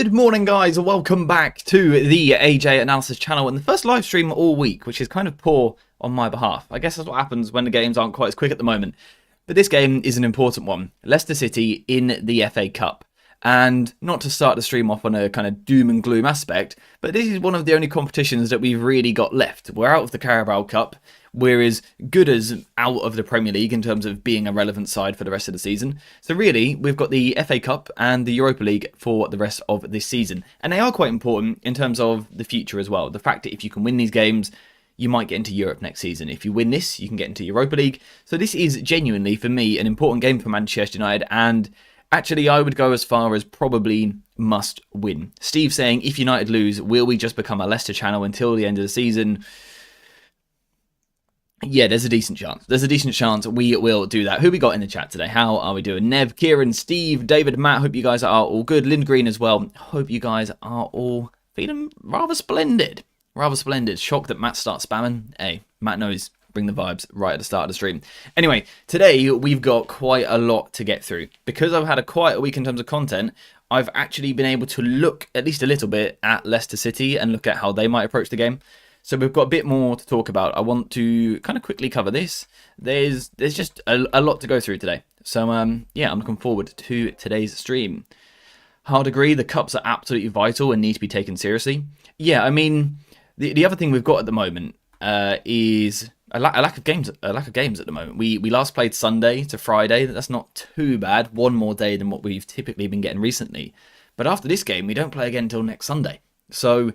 Good morning, guys. Welcome back to the AJ Analysis channel and the first live stream all week, which is kind of poor on my behalf. I guess that's what happens when the games aren't quite as quick at the moment. But this game is an important one. Leicester City in the FA Cup. And not to start the stream off on a kind of doom and gloom aspect, but this is one of the only competitions that we've really got left. We're out of the Carabao Cup. We're as good as out of the Premier League in terms of being a relevant side for the rest of the season. So really, we've got the FA Cup and the Europa League for the rest of this season. And they are quite important in terms of the future as well. The fact that if you can win these games, you might get into Europe next season. If you win this, you can get into Europa League. So this is genuinely, for me, an important game for Manchester United, and actually, I would go as far as probably must win. Steve saying, if United lose, will we just become a Leicester channel until the end of the season? Yeah, there's a decent chance. There's a decent chance we will do that. Who we got in the chat today? How are we doing? Nev, Kieran, Steve, David, Matt, hope you guys are all good. Lind Green as well. Hope you guys are all feeling rather splendid. Rather splendid. Shocked that Matt starts spamming. Hey, Matt knows. Bring the vibes right at the start of the stream. Anyway, today we've got quite a lot to get through. Because I've had a quiet week in terms of content, I've actually been able to look at least a little bit at Leicester City and look at how they might approach the game. So we've got a bit more to talk about. I want to kind of quickly cover this. There's just a lot to go through today. So yeah, I'm looking forward to today's stream. Hard agree, the cups are absolutely vital and need to be taken seriously. Yeah, I mean, the other thing we've got at the moment is a lack of games at the moment. We last played Sunday to Friday. That's not too bad. One more day than what we've typically been getting recently. But after this game, we don't play again until next Sunday. So,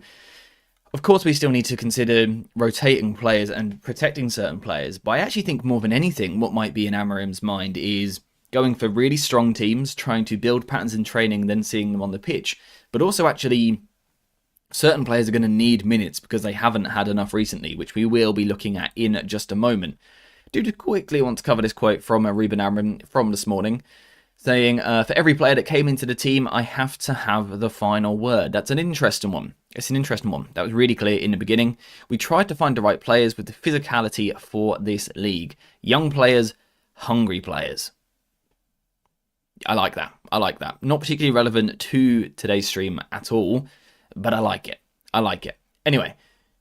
of course, we still need to consider rotating players and protecting certain players. But I actually think more than anything, what might be in Amarim's mind is going for really strong teams, trying to build patterns in training, then seeing them on the pitch. But also actually, certain players are going to need minutes because they haven't had enough recently, which we will be looking at in just a moment. Do just quickly want to cover this quote from Ruben Amorim from this morning, saying, for every player that came into the team, I have to have the final word. That's an interesting one. It's an interesting one. That was really clear in the beginning. We tried to find the right players with the physicality for this league. Young players, hungry players. I like that. I like that. Not particularly relevant to today's stream at all, but I like it. I like it. Anyway,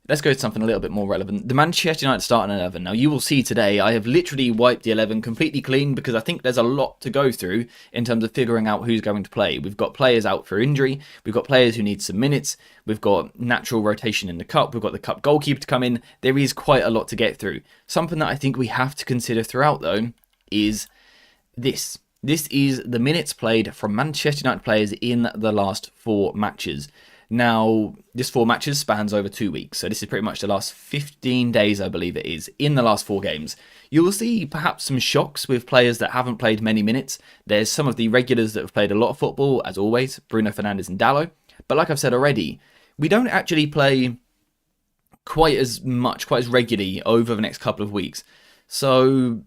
let's go to something a little bit more relevant. The Manchester United starting 11. Now, you will see today, I have literally wiped the 11 completely clean because I think there's a lot to go through in terms of figuring out who's going to play. We've got players out for injury. We've got players who need some minutes. We've got natural rotation in the cup. We've got the cup goalkeeper to come in. There is quite a lot to get through. Something that I think we have to consider throughout, though, is this. This is the minutes played from Manchester United players in the last 4 matches. Now, this 4 matches spans over 2 weeks, so this is pretty much the last 15 days, I believe it is, in the last 4 games. You will see perhaps some shocks with players that haven't played many minutes. There's some of the regulars that have played a lot of football, as always, Bruno Fernandes and Dalot. But like I've said already, we don't actually play quite as much, quite as regularly over the next couple of weeks. So,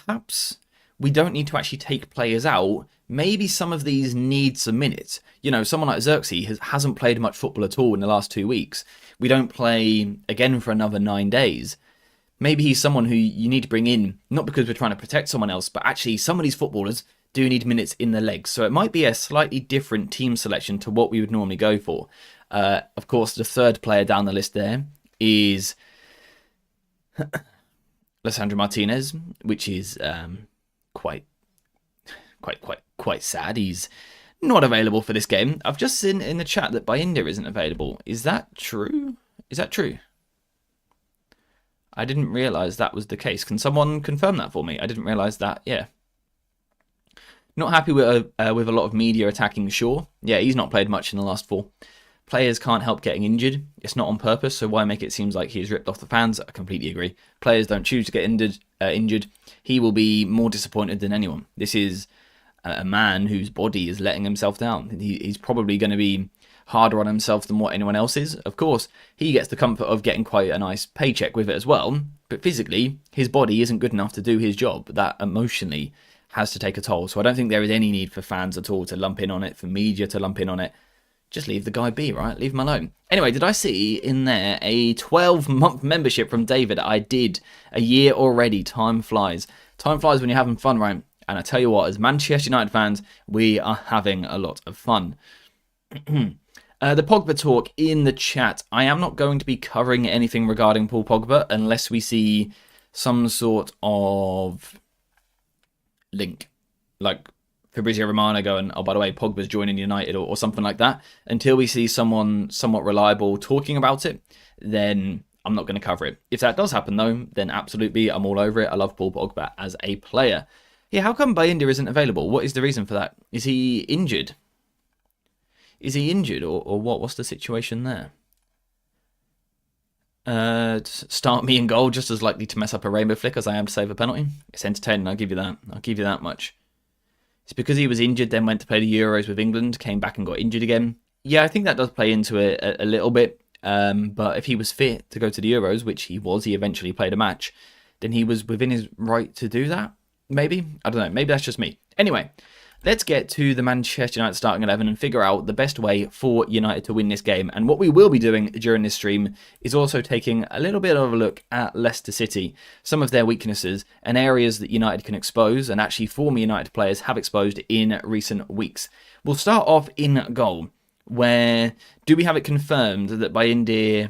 perhaps we don't need to actually take players out. Maybe some of these need some minutes. You know, someone like Xerxes hasn't played much football at all in the last 2 weeks. We don't play again for another 9 days. Maybe he's someone who you need to bring in, not because we're trying to protect someone else, but actually some of these footballers do need minutes in their legs. So it might be a slightly different team selection to what we would normally go for. Of course, the third player down the list there is Lisandro Martinez, which is quite sad. He's not available for this game. I've just seen in the chat that Bayindir isn't available. Is that true? Is that true? I didn't realise that was the case. Can someone confirm that for me? I didn't realise that. Yeah. Not happy with a lot of media attacking Shaw. Yeah, he's not played much in the last 4. Players can't help getting injured. It's not on purpose, so why make it seem like he's ripped off the fans? I completely agree. Players don't choose to get injured. He will be more disappointed than anyone. This is a man whose body is letting himself down. He's probably going to be harder on himself than what anyone else is. Of course, he gets the comfort of getting quite a nice paycheck with it as well, but physically, his body isn't good enough to do his job. That emotionally has to take a toll. So I don't think there is any need for fans at all to lump in on it, for media to lump in on it. Just leave the guy be, right? Leave him alone. Anyway, did I see in there a 12-month membership from David? I did. A year already. Time flies. Time flies when you're having fun, right? And I tell you what, as Manchester United fans, we are having a lot of fun. The Pogba talk in the chat. I am not going to be covering anything regarding Paul Pogba unless we see some sort of link. Like Fabrizio Romano going, oh, by the way, Pogba's joining United or something like that. Until we see someone somewhat reliable talking about it, then I'm not going to cover it. If that does happen, though, then absolutely, I'm all over it. I love Paul Pogba as a player. Yeah, how come Bayindir isn't available? What is the reason for that? Is he injured? Is he injured or what? What's the situation there? Start me in goal, just as likely to mess up a rainbow flick as I am to save a penalty. It's entertaining, I'll give you that. I'll give you that much. It's because he was injured, then went to play the Euros with England, came back and got injured again. Yeah, I think that does play into it a little bit. But if he was fit to go to the Euros, which he was, he eventually played a match, then he was within his right to do that. Maybe? I don't know. Maybe that's just me. Anyway, let's get to the Manchester United starting 11 and figure out the best way for United to win this game. And what we will be doing during this stream is also taking a little bit of a look at Leicester City, some of their weaknesses and areas that United can expose and actually former United players have exposed in recent weeks. We'll start off in goal, where do we have it confirmed that Bayindir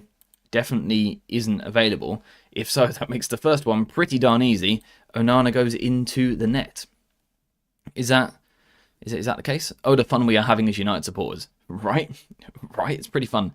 definitely isn't available? If so, that makes the first one pretty darn easy. Onana goes into the net. Is that the case? Oh, the fun we are having as United supporters. Right? Right, it's pretty fun.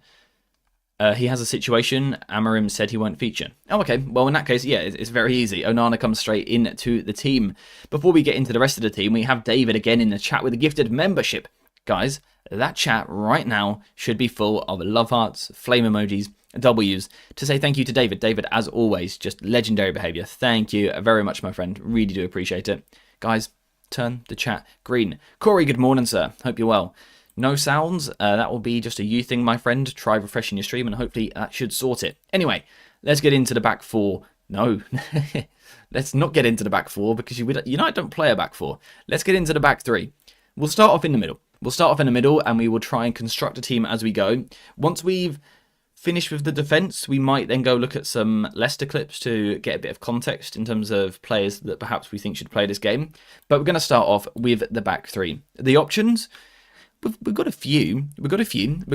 He has a situation. Amorim said he won't feature. Oh, okay. Well, in that case, yeah, it's very easy. Onana comes straight into the team. Before we get into the rest of the team, we have David again in the chat with a gifted membership. Guys, that chat right now should be full of love hearts, flame emojis, W's to say thank you to David. David, as always, just legendary behaviour. Thank you very much, my friend. Really do appreciate it. Guys, turn the chat green. Corey, good morning, sir. Hope you're well. No sounds. That will be just a you thing, my friend. Try refreshing your stream and hopefully that should sort it. Anyway, let's get into the back four. No, let's not get into the back four because United don't play a back four. Let's get into the back three. We'll start off in the middle. And we will try and construct a team as we go. Once we've finished with the defence, we might then go look at some Leicester clips to get a bit of context in terms of players that perhaps we think should play this game. But we're going to start off with the back three. The options, we've got a few. We've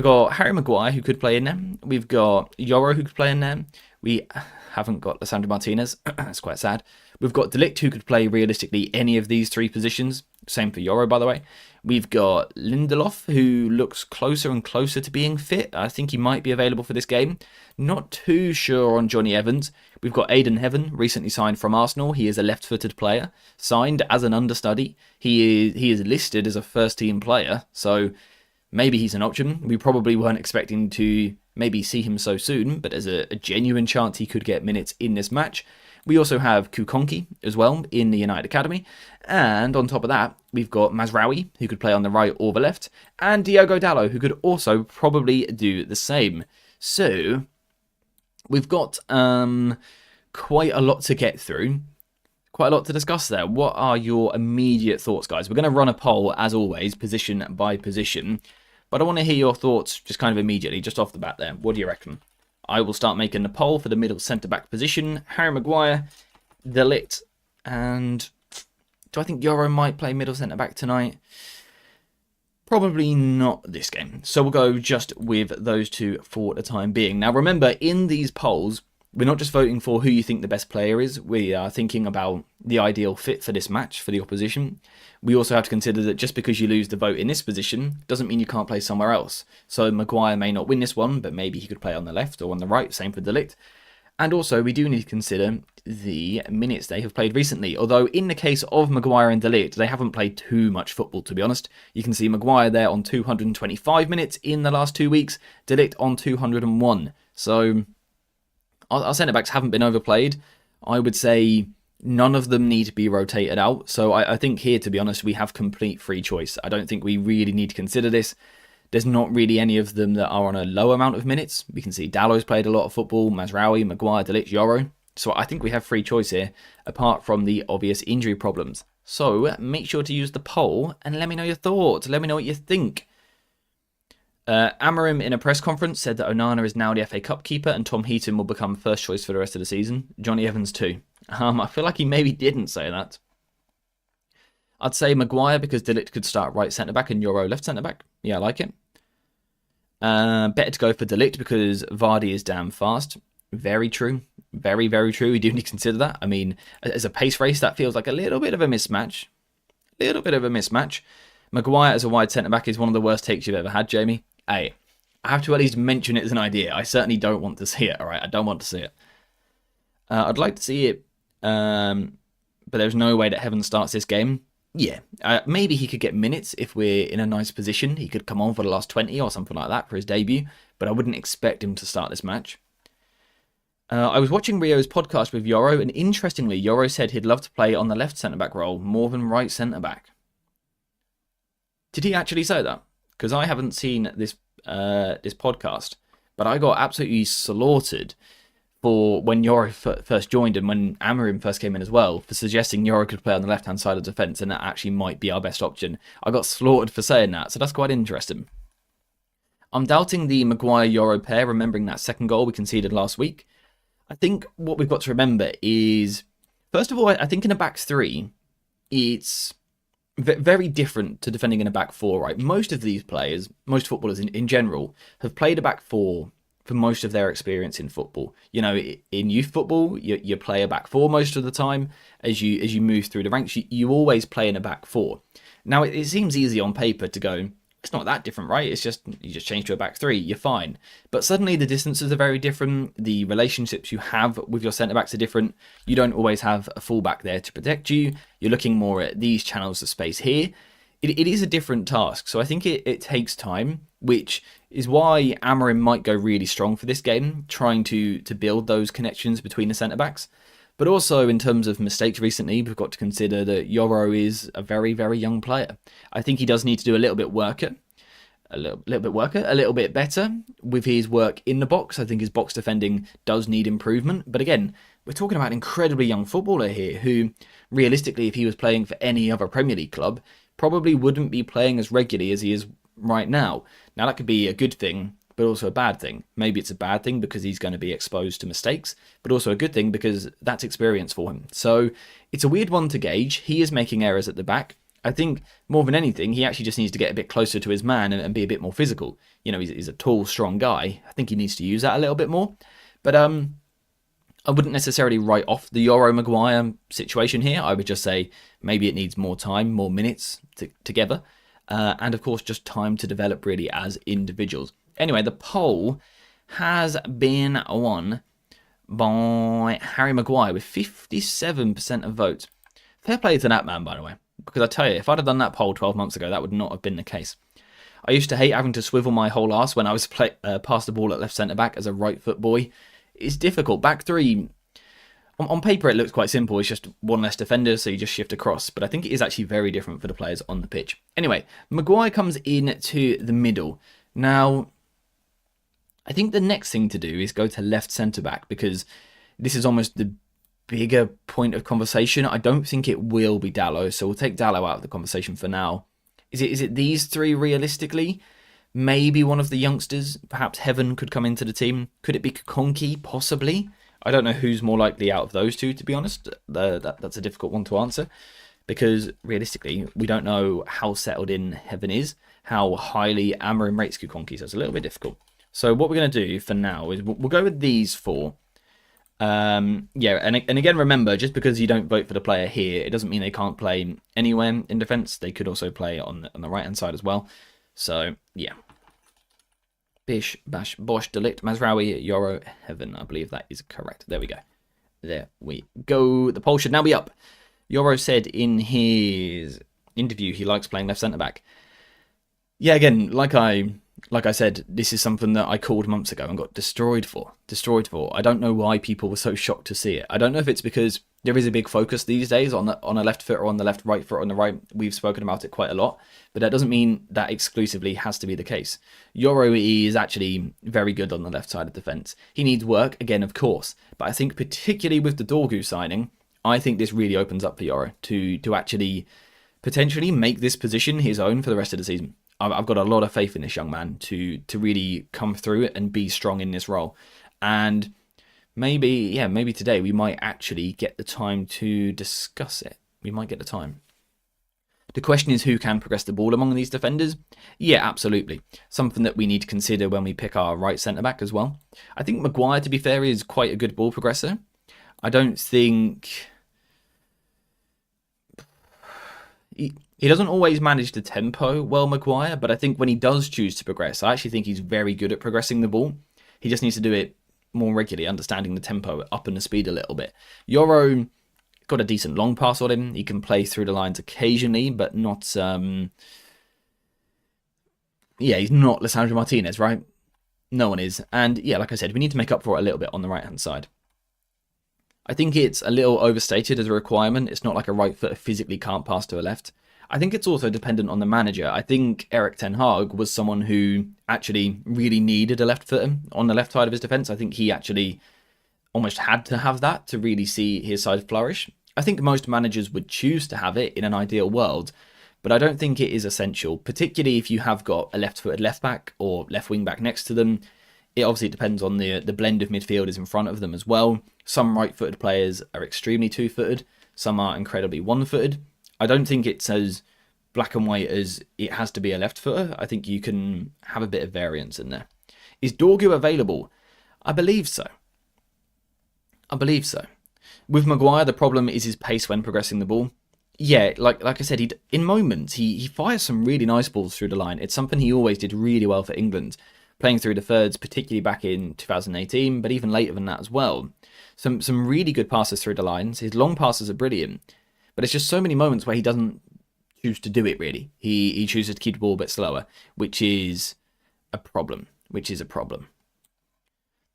got Harry Maguire, who could play in there. We've got Yoro, who could play in there. We haven't got Lisandro Martinez. That's quite sad. We've got De Ligt, who could play realistically any of these three positions. Same for Yoro, by the way. We've got Lindelof, who looks closer and closer to being fit. I think he might be available for this game. Not too sure on Johnny Evans. We've got Aidan Heaven, recently signed from Arsenal. He is a left-footed player, signed as an understudy. He is listed as a first-team player, so maybe he's an option. We probably weren't expecting to maybe see him so soon, but there's a genuine chance he could get minutes in this match. We also have Kukonki as well in the United Academy. And on top of that, we've got Mazraoui, who could play on the right or the left, and Diogo Dalot, who could also probably do the same. So we've got quite a lot to get through, quite a lot to discuss there. What are your immediate thoughts, guys? We're going to run a poll, as always, position by position. But I want to hear your thoughts just kind of immediately, just off the bat there. What do you reckon? I will start making the poll for the middle centre-back position. Harry Maguire, De Ligt, and do I think Yoro might play middle centre-back tonight? Probably not this game. So we'll go just with those two for the time being. Now remember, in these polls, we're not just voting for who you think the best player is. We are thinking about the ideal fit for this match for the opposition. We also have to consider that just because you lose the vote in this position doesn't mean you can't play somewhere else. So Maguire may not win this one, but maybe he could play on the left or on the right. Same for De Ligt. And also, we do need to consider the minutes they have played recently. Although, in the case of Maguire and De Ligt, they haven't played too much football, to be honest. You can see Maguire there on 225 minutes in the last 2 weeks. De Ligt on 201. So, our centre-backs haven't been overplayed. I would say none of them need to be rotated out. So, I think here, to be honest, we have complete free choice. I don't think we really need to consider this. There's not really any of them that are on a low amount of minutes. We can see Dalot's played a lot of football, Mazraoui, Maguire, De Ligt, Yoro. So I think we have free choice here, apart from the obvious injury problems. So make sure to use the poll and let me know your thoughts. Let me know what you think. Amorim in a press conference said that Onana is now the FA Cup keeper and Tom Heaton will become first choice for the rest of the season. Johnny Evans too. I feel like he maybe didn't say that. I'd say Maguire because De Ligt could start right centre-back and Yoro left centre-back. Yeah, I like it. Better to go for De Ligt because Vardy is damn fast. Very true. Very, very true. We do need to consider that. I mean, as a pace race, that feels like a little bit of a mismatch. Little bit of a mismatch. Maguire as a wide centre-back is one of the worst takes you've ever had, Jamie. Hey, I have to at least mention it as an idea. I certainly don't want to see it, all right? I don't want to see it. I'd like to see it, but there's no way that Heaven starts this game. Yeah, maybe he could get minutes if we're in a nice position. He could come on for the last 20 or something like that for his debut, but I wouldn't expect him to start this match. I was watching Rio's podcast with Yoro, and interestingly, Yoro said he'd love to play on the left centre-back role more than right centre-back. Did he actually say that? Because I haven't seen this podcast, but I got absolutely slaughtered for when Yoro first joined and when Amorim first came in as well, for suggesting Yoro could play on the left-hand side of the defence and that actually might be our best option. I got slaughtered for saying that, so that's quite interesting. I'm doubting the Maguire-Yoro pair, remembering that second goal we conceded last week. I think what we've got to remember is, first of all, I think in a back three, it's very different to defending in a back four, right? Most of these players, most footballers in general, have played a back four for most of their experience in football. You know, in youth football, you play a back four most of the time. As you move through the ranks, you always play in a back four. Now, it seems easy on paper to go, it's not that different, right? It's just, you just change to a back three, you're fine. But suddenly the distances are very different. The relationships you have with your centre-backs are different. You don't always have a full-back there to protect you. You're looking more at these channels of space here. It is a different task. So I think it takes time, which is why Amorim might go really strong for this game, trying to build those connections between the centre-backs. But also, in terms of mistakes recently, we've got to consider that Yoro is a very, very young player. I think he does need to do a little bit better with his work in the box. I think his box defending does need improvement. But again, we're talking about an incredibly young footballer here who, realistically, if he was playing for any other Premier League club, probably wouldn't be playing as regularly as he is right now. Now, that could be a good thing, but also a bad thing. Maybe it's a bad thing because he's going to be exposed to mistakes, but also a good thing because that's experience for him. So it's a weird one to gauge. He is making errors at the back. I think more than anything, he actually just needs to get a bit closer to his man and be a bit more physical. You know, he's a tall, strong guy. I think he needs to use that a little bit more. But I wouldn't necessarily write off the Yoro Maguire situation here. I would just say maybe it needs more time, more minutes together. And of course, just time to develop really as individuals. Anyway, the poll has been won by Harry Maguire with 57% of votes. Fair play to that man, by the way. Because I tell you, if I'd have done that poll 12 months ago, that would not have been the case. I used to hate having to swivel my whole arse when I was pass the ball at left centre-back as a right-foot boy. It's difficult. Back three, on paper it looks quite simple. It's just one less defender, so you just shift across. But I think it is actually very different for the players on the pitch. Anyway, Maguire comes in to the middle. Now, I think the next thing to do is go to left centre-back because this is almost the bigger point of conversation. I don't think it will be Dalot, so we'll take Dalot out of the conversation for now. Is it these three realistically? Maybe one of the youngsters, perhaps Heaven, could come into the team. Could it be Kakonki? Possibly. I don't know who's more likely out of those two, to be honest. That's a difficult one to answer because realistically, we don't know how settled in Heaven is, how highly Amorim rates Kakonki, so it's a little bit difficult. So what we're going to do for now is we'll go with these four. And again, remember, just because you don't vote for the player here, it doesn't mean they can't play anywhere in defence. They could also play on the right-hand side as well. So, yeah. Bish, Bash, Bosch, De Ligt, Mazraoui, Yoro, Heaven. I believe that is correct. There we go. There we go. The poll should now be up. Yoro said in his interview he likes playing left centre-back. Yeah, again, like I said, this is something that I called months ago and got destroyed for. I don't know why people were so shocked to see it. I don't know if it's because there is a big focus these days on a left foot or on the right foot on the right. We've spoken about it quite a lot, but that doesn't mean that exclusively has to be the case. Yoro is actually very good on the left side of defence. He needs work, again, of course, but I think particularly with the Dorgu signing, I think this really opens up for Yoro to actually potentially make this position his own for the rest of the season. I've got a lot of faith in this young man to really come through it and be strong in this role. And maybe today we might actually get the time to discuss it. We might get the time. The question is who can progress the ball among these defenders? Yeah, absolutely. Something that we need to consider when we pick our right centre-back as well. I think Maguire, to be fair, is quite a good ball progressor. I don't think... He doesn't always manage the tempo well, Maguire, but I think when he does choose to progress, I actually think he's very good at progressing the ball. He just needs to do it more regularly, understanding the tempo, up and the speed a little bit. Yoro got a decent long pass on him. He can play through the lines occasionally, but not... Yeah, he's not Lisandro Martinez, right? No one is. And yeah, like I said, we need to make up for it a little bit on the right-hand side. I think it's a little overstated as a requirement. It's not like a right footer physically can't pass to a left. I think it's also dependent on the manager. I think Erik ten Hag was someone who actually really needed a left footer on the left side of his defence. I think he actually almost had to have that to really see his side flourish. I think most managers would choose to have it in an ideal world, but I don't think it is essential, particularly if you have got a left-footed left-back or left wing-back next to them. It obviously depends on the blend of midfielders in front of them as well. Some right-footed players are extremely two-footed. Some are incredibly one-footed. I don't think it's as black and white as it has to be a left-footer. I think you can have a bit of variance in there. Is Dorgu available? I believe so. With Maguire, the problem is his pace when progressing the ball. Yeah, like I said, in moments, he fires some really nice balls through the line. It's something he always did really well for England, playing through the thirds, particularly back in 2018, but even later than that as well. Some really good passes through the lines. His long passes are brilliant, but it's just so many moments where he doesn't choose to do it, really. He chooses to keep the ball a bit slower, which is a problem. De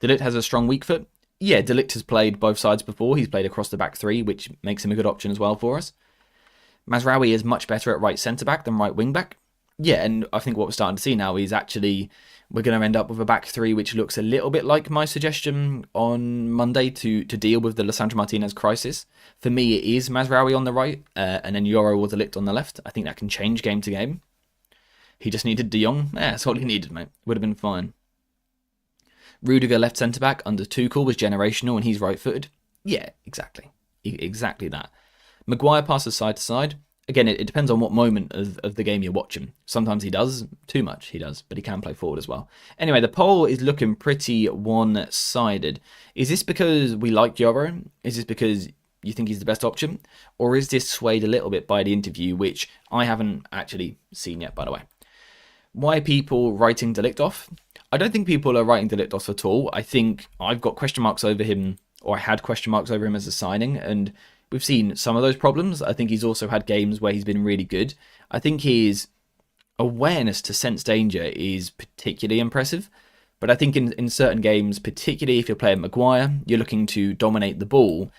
Ligt has a strong weak foot. Yeah, De Ligt has played both sides before. He's played across the back three, which makes him a good option as well for us. Mazraoui is much better at right centre-back than right wing-back. Yeah, and I think what we're starting to see now is actually we're going to end up with a back three which looks a little bit like my suggestion on Monday to deal with the Lisandro Martinez crisis. For me, it is Mazraoui on the right and then Yoro or De Ligt on the left. I think that can change game to game. He just needed De Jong. Yeah, that's all he needed, mate. Would have been fine. Rudiger left centre-back under Tuchel was generational and he's right-footed. Yeah, exactly. Exactly that. Maguire passes side to side. Again, it depends on what moment of the game you're watching. Sometimes he does. Too much he does. But he can play forward as well. Anyway, the poll is looking pretty one-sided. Is this because we like Yoro? Is this because you think he's the best option? Or is this swayed a little bit by the interview, which I haven't actually seen yet, by the way? Why are people writing De Ligt off? I don't think people are writing De Ligt off at all. I think I've got question marks over him, or I had question marks over him as a signing, and we've seen some of those problems. I think he's also had games where he's been really good. I think his awareness to sense danger is particularly impressive. But I think in certain games, particularly if you're playing Maguire, you're looking to dominate the ball,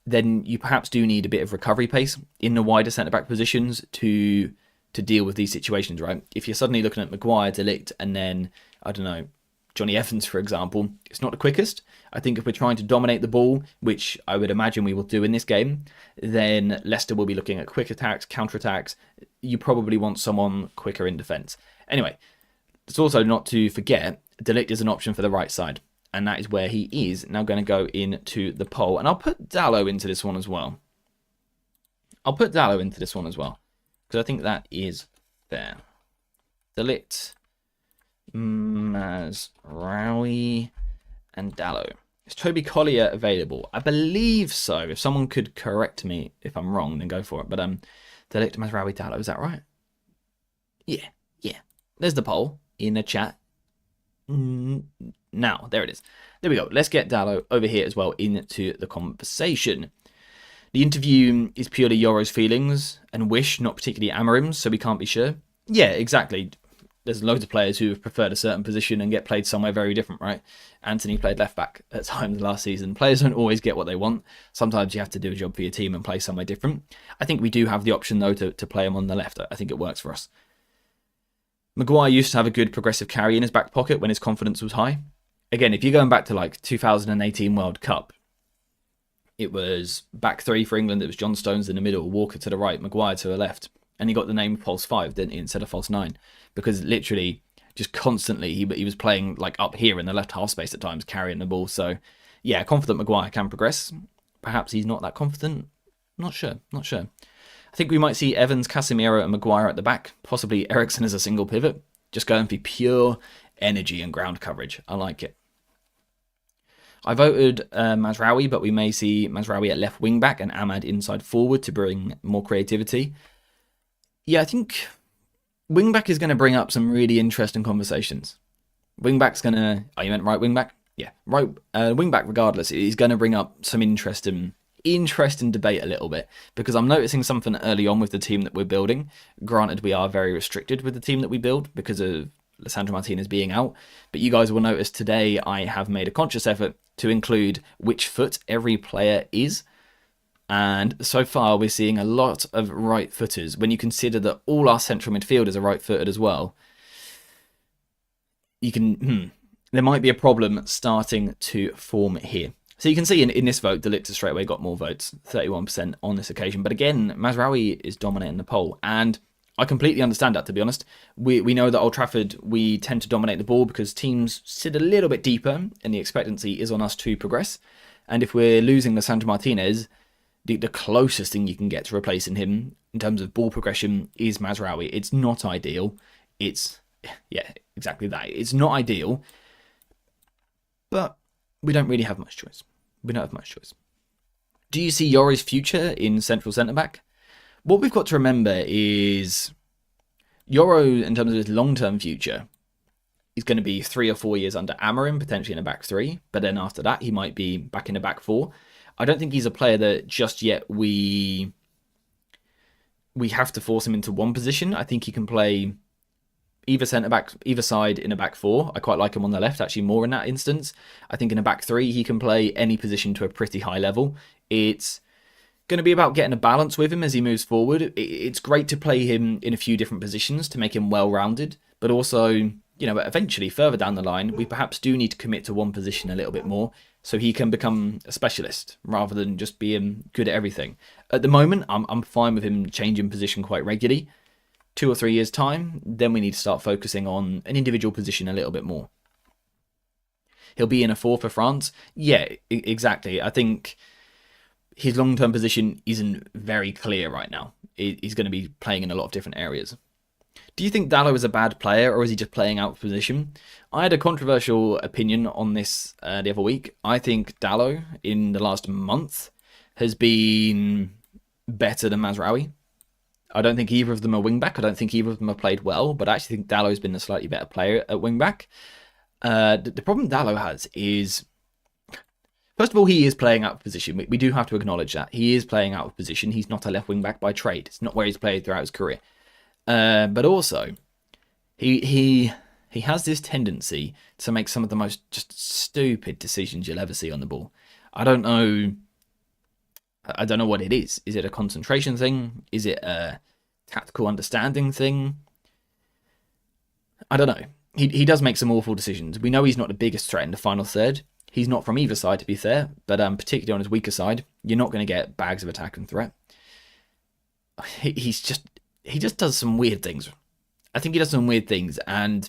then you perhaps do need a bit of recovery pace in the wider centre-back positions to deal with these situations, right? If you're suddenly looking at Maguire, De Ligt, and then, I don't know, Johnny Evans, for example, it's not the quickest. I think if we're trying to dominate the ball, which I would imagine we will do in this game, then Leicester will be looking at quick attacks, counter-attacks. You probably want someone quicker in defence. Anyway, it's also not to forget, De Ligt is an option for the right side, and that is where he is now going to go into the poll. And I'll put Dalot into this one as well. Because I think that is fair. De Ligt, Mazraoui, and Dalot. Is Toby Collier available? I believe so. If someone could correct me if I'm wrong, then go for it. But De Ligt, Mazraoui, Dalot, is that right? Yeah. There's the poll in the chat. Now, there it is. There we go. Let's get Dalot over here as well into the conversation. The interview is purely Yoro's feelings and wish, not particularly Amarim's, so we can't be sure. Yeah, exactly. There's loads of players who have preferred a certain position and get played somewhere very different, right? Anthony played left back at times last season. Players don't always get what they want. Sometimes you have to do a job for your team and play somewhere different. I think we do have the option, though, to play him on the left. I think it works for us. Maguire used to have a good progressive carry in his back pocket when his confidence was high. Again, if you're going back to like 2018 World Cup, it was back three for England. It was John Stones in the middle, Walker to the right, Maguire to the left. And he got the name false 5, didn't he, instead of false 9? Because literally, just constantly, he was playing like up here in the left half space at times, carrying the ball. So, yeah, confident Maguire can progress. Perhaps he's not that confident. Not sure. I think we might see Evans, Casemiro and Maguire at the back, possibly Eriksen as a single pivot, just going for pure energy and ground coverage. I like it. I voted Mazraoui, but we may see Mazraoui at left wing back and Ahmad inside forward to bring more creativity. Yeah, I think wing back is going to bring up some really interesting conversations. Wing back's going to... Oh, you meant right wing back? Yeah, right. Wing back, regardless, is going to bring up some interesting debate a little bit, because I'm noticing something early on with the team that we're building. Granted, we are very restricted with the team that we build because of Lisandro Martinez being out, but you guys will notice today I have made a conscious effort to include which foot every player is, and so far we're seeing a lot of right footers. When you consider that all our central midfielders are right footed as well, you can there might be a problem starting to form here. So you can see in this vote, De Ligt straight away got more votes, 31% on this occasion. But again, Mazraoui is dominating the poll, and I completely understand that, to be honest. We know that Old Trafford, we tend to dominate the ball because teams sit a little bit deeper and the expectancy is on us to progress. And if we're losing Lisandro Martinez, the closest thing you can get to replacing him in terms of ball progression is Mazraoui. It's not ideal. Yeah, exactly that. It's not ideal, but we don't really have much choice. We don't have much choice. Do you see Yori's future in central centre-back? What we've got to remember is Yoro, in terms of his long-term future, is going to be 3 or 4 years under Amorim, potentially in a back three. But then after that, he might be back in a back four. I don't think he's a player that just yet we have to force him into one position. I think he can play either centre-back, either side in a back four. I quite like him on the left, actually, more in that instance. I think in a back three, he can play any position to a pretty high level. It's going to be about getting a balance with him as he moves forward. It's great to play him in a few different positions to make him well-rounded, but also, eventually further down the line, we perhaps do need to commit to one position a little bit more so he can become a specialist rather than just being good at everything. At the moment, I'm fine with him changing position quite regularly. 2 or 3 years' time, then we need to start focusing on an individual position a little bit more. He'll be in a four for France. Yeah, exactly. I think his long-term position isn't very clear right now. He's going to be playing in a lot of different areas. Do you think Dalot is a bad player, or is he just playing out of position? I had a controversial opinion on this the other week. I think Dalot, in the last month, has been better than Mazraoui. I don't think either of them are wing-back. I don't think either of them have played well, but I actually think Dalot has been a slightly better player at wing-back. The problem Dalot has is, first of all, he is playing out of position. We do have to acknowledge that. He is playing out of position. He's not a left wing-back by trade. It's not where he's played throughout his career. But also, he has this tendency to make some of the most just stupid decisions you'll ever see on the ball. I don't know what it is. Is it a concentration thing? Is it a tactical understanding thing? I don't know. He does make some awful decisions. We know he's not the biggest threat in the final third. He's not from either side, to be fair, but particularly on his weaker side, you're not going to get bags of attack and threat. He just does some weird things. I think he does some weird things, and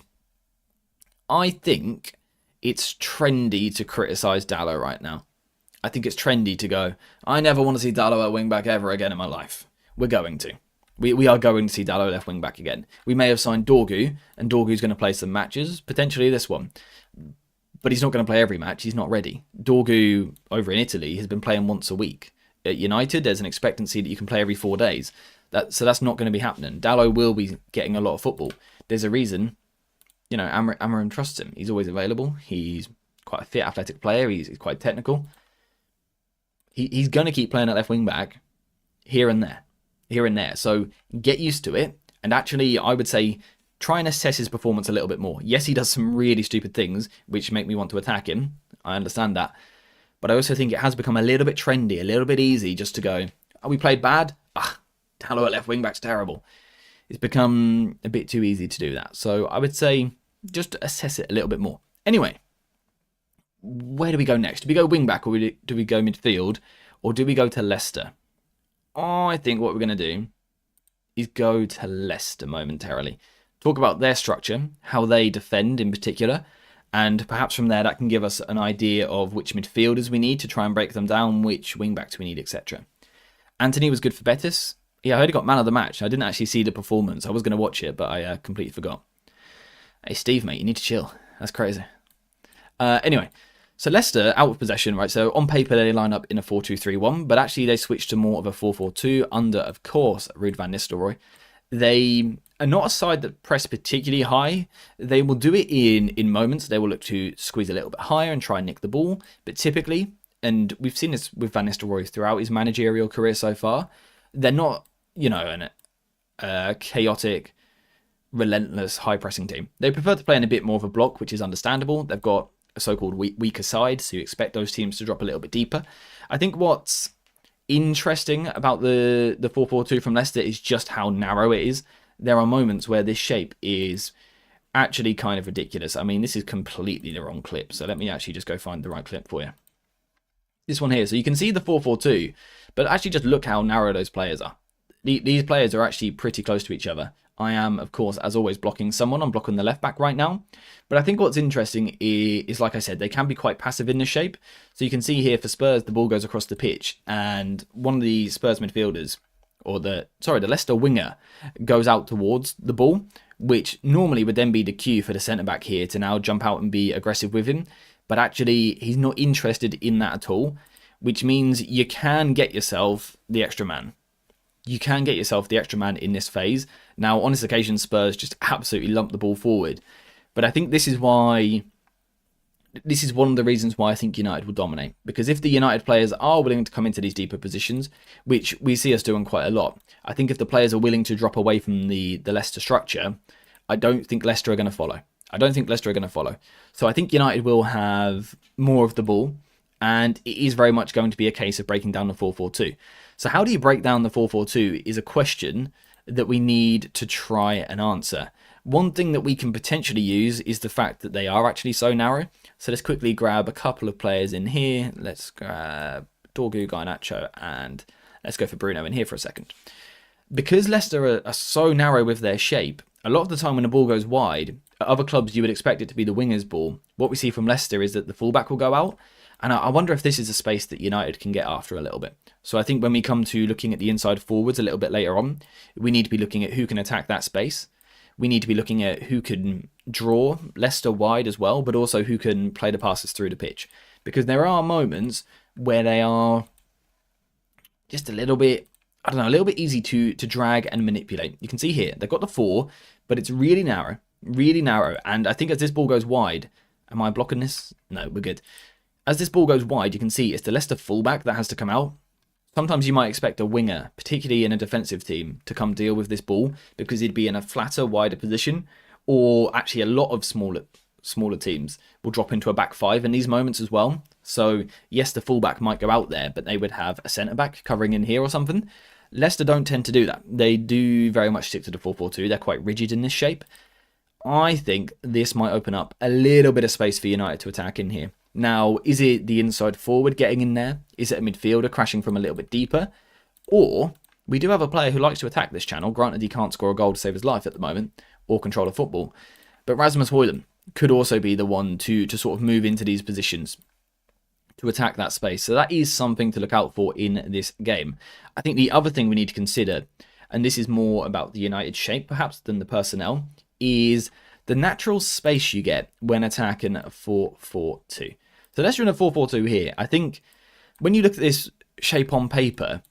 I think it's trendy to criticise Dalot right now. I think it's trendy to go, I never want to see Dalot at wing-back ever again in my life. We're going to. We are going to see Dalot left wing-back again. We may have signed Dorgu, and Dorgu's going to play some matches, potentially this one. But he's not going to play every match. He's not ready. Dorgu, over in Italy, has been playing once a week. At United, there's an expectancy that you can play every 4 days. So that's not going to be happening. Dalot will be getting a lot of football. There's a reason, Amorim trusts him. He's always available. He's quite a fit, athletic player. He's quite technical. He's going to keep playing at left wing back here and there. So get used to it. And actually, I would say, try and assess his performance a little bit more. Yes, he does some really stupid things, which make me want to attack him. I understand that. But I also think it has become a little bit trendy, a little bit easy just to go, we played bad? Dalot at left wing back's terrible. It's become a bit too easy to do that. So I would say just assess it a little bit more. Anyway, where do we go next? Do we go wing back, or do we go midfield, or do we go to Leicester? I think what we're going to do is go to Leicester momentarily. Talk about their structure, how they defend in particular, and perhaps from there that can give us an idea of which midfielders we need to try and break them down, which wing backs we need, etc. Anthony was good for Betis. Yeah, I heard he got man of the match. I didn't actually see the performance. I was going to watch it, but I completely forgot. Hey, Steve, mate, you need to chill. That's crazy. Anyway, so Leicester out of possession, right? So on paper they line up in a 4-2-3-1, but actually they switched to more of a 4-4-2 under, of course, Ruud van Nistelrooy. They are not a side that press particularly high. They will do it in moments. They will look to squeeze a little bit higher and try and nick the ball. But typically, and we've seen this with Van Nistelrooy throughout his managerial career so far, they're not, a chaotic, relentless, high-pressing team. They prefer to play in a bit more of a block, which is understandable. They've got a so-called weaker side, so you expect those teams to drop a little bit deeper. I think what's interesting about the 4-4-2 from Leicester is just how narrow it is. There are moments where this shape is actually kind of ridiculous. I mean, this is completely the wrong clip, so let me actually just go find the right clip for you. This one here. So you can see the 4-4-2, but actually just look how narrow those players are. These players are actually pretty close to each other. I am, of course, as always, blocking someone. I'm blocking the left back right now. But I think what's interesting is, like I said, they can be quite passive in this shape. So you can see here for Spurs, the ball goes across the pitch. And one of the Spurs midfielders, or the Leicester winger, goes out towards the ball, which normally would then be the cue for the centre-back here to now jump out and be aggressive with him. But actually, he's not interested in that at all, which means you can get yourself the extra man. You can get yourself the extra man in this phase. Now, on this occasion, Spurs just absolutely lumped the ball forward. But I think this is one of the reasons why I think United will dominate. Because if the United players are willing to come into these deeper positions, which we see us doing quite a lot, I think if the players are willing to drop away from the Leicester structure, I don't think Leicester are going to follow. So I think United will have more of the ball, and it is very much going to be a case of breaking down the 4-4-2. So how do you break down the 4-4-2 is a question that we need to try and answer. One thing that we can potentially use is the fact that they are actually so narrow. So let's quickly grab a couple of players in here. Let's grab Dorgu, Garnacho, and let's go for Bruno in here for a second. Because Leicester are so narrow with their shape, a lot of the time when the ball goes wide, at other clubs you would expect it to be the winger's ball. What we see from Leicester is that the fullback will go out. And I wonder if this is a space that United can get after a little bit. So I think when we come to looking at the inside forwards a little bit later on, we need to be looking at who can attack that space. We need to be looking at who can draw Leicester wide as well, but also who can play the passes through the pitch. Because there are moments where they are just a little bit, a little bit easy to drag and manipulate. You can see here, they've got the 4, but it's really narrow. And I think as this ball goes wide, am I blocking this? No, we're good. As this ball goes wide, you can see it's the Leicester fullback that has to come out. Sometimes you might expect a winger, particularly in a defensive team, to come deal with this ball because he'd be in a flatter, wider position. Or actually a lot of smaller teams will drop into a back 5 in these moments as well. So yes, the fullback might go out there, but they would have a centre-back covering in here or something. Leicester don't tend to do that. They do very much stick to the 4-4-2. They're quite rigid in this shape. I think this might open up a little bit of space for United to attack in here. Now, is it the inside forward getting in there? Is it a midfielder crashing from a little bit deeper? Or we do have a player who likes to attack this channel. Granted, he can't score a goal to save his life at the moment or control a football. But Rasmus Højlund could also be the one to sort of move into these positions to attack that space. So that is something to look out for in this game. I think the other thing we need to consider, and this is more about the United shape perhaps than the personnel, is the natural space you get when attacking a 4-4-2. So let's run a 4-4-2 here. I think when you look at this shape on paper,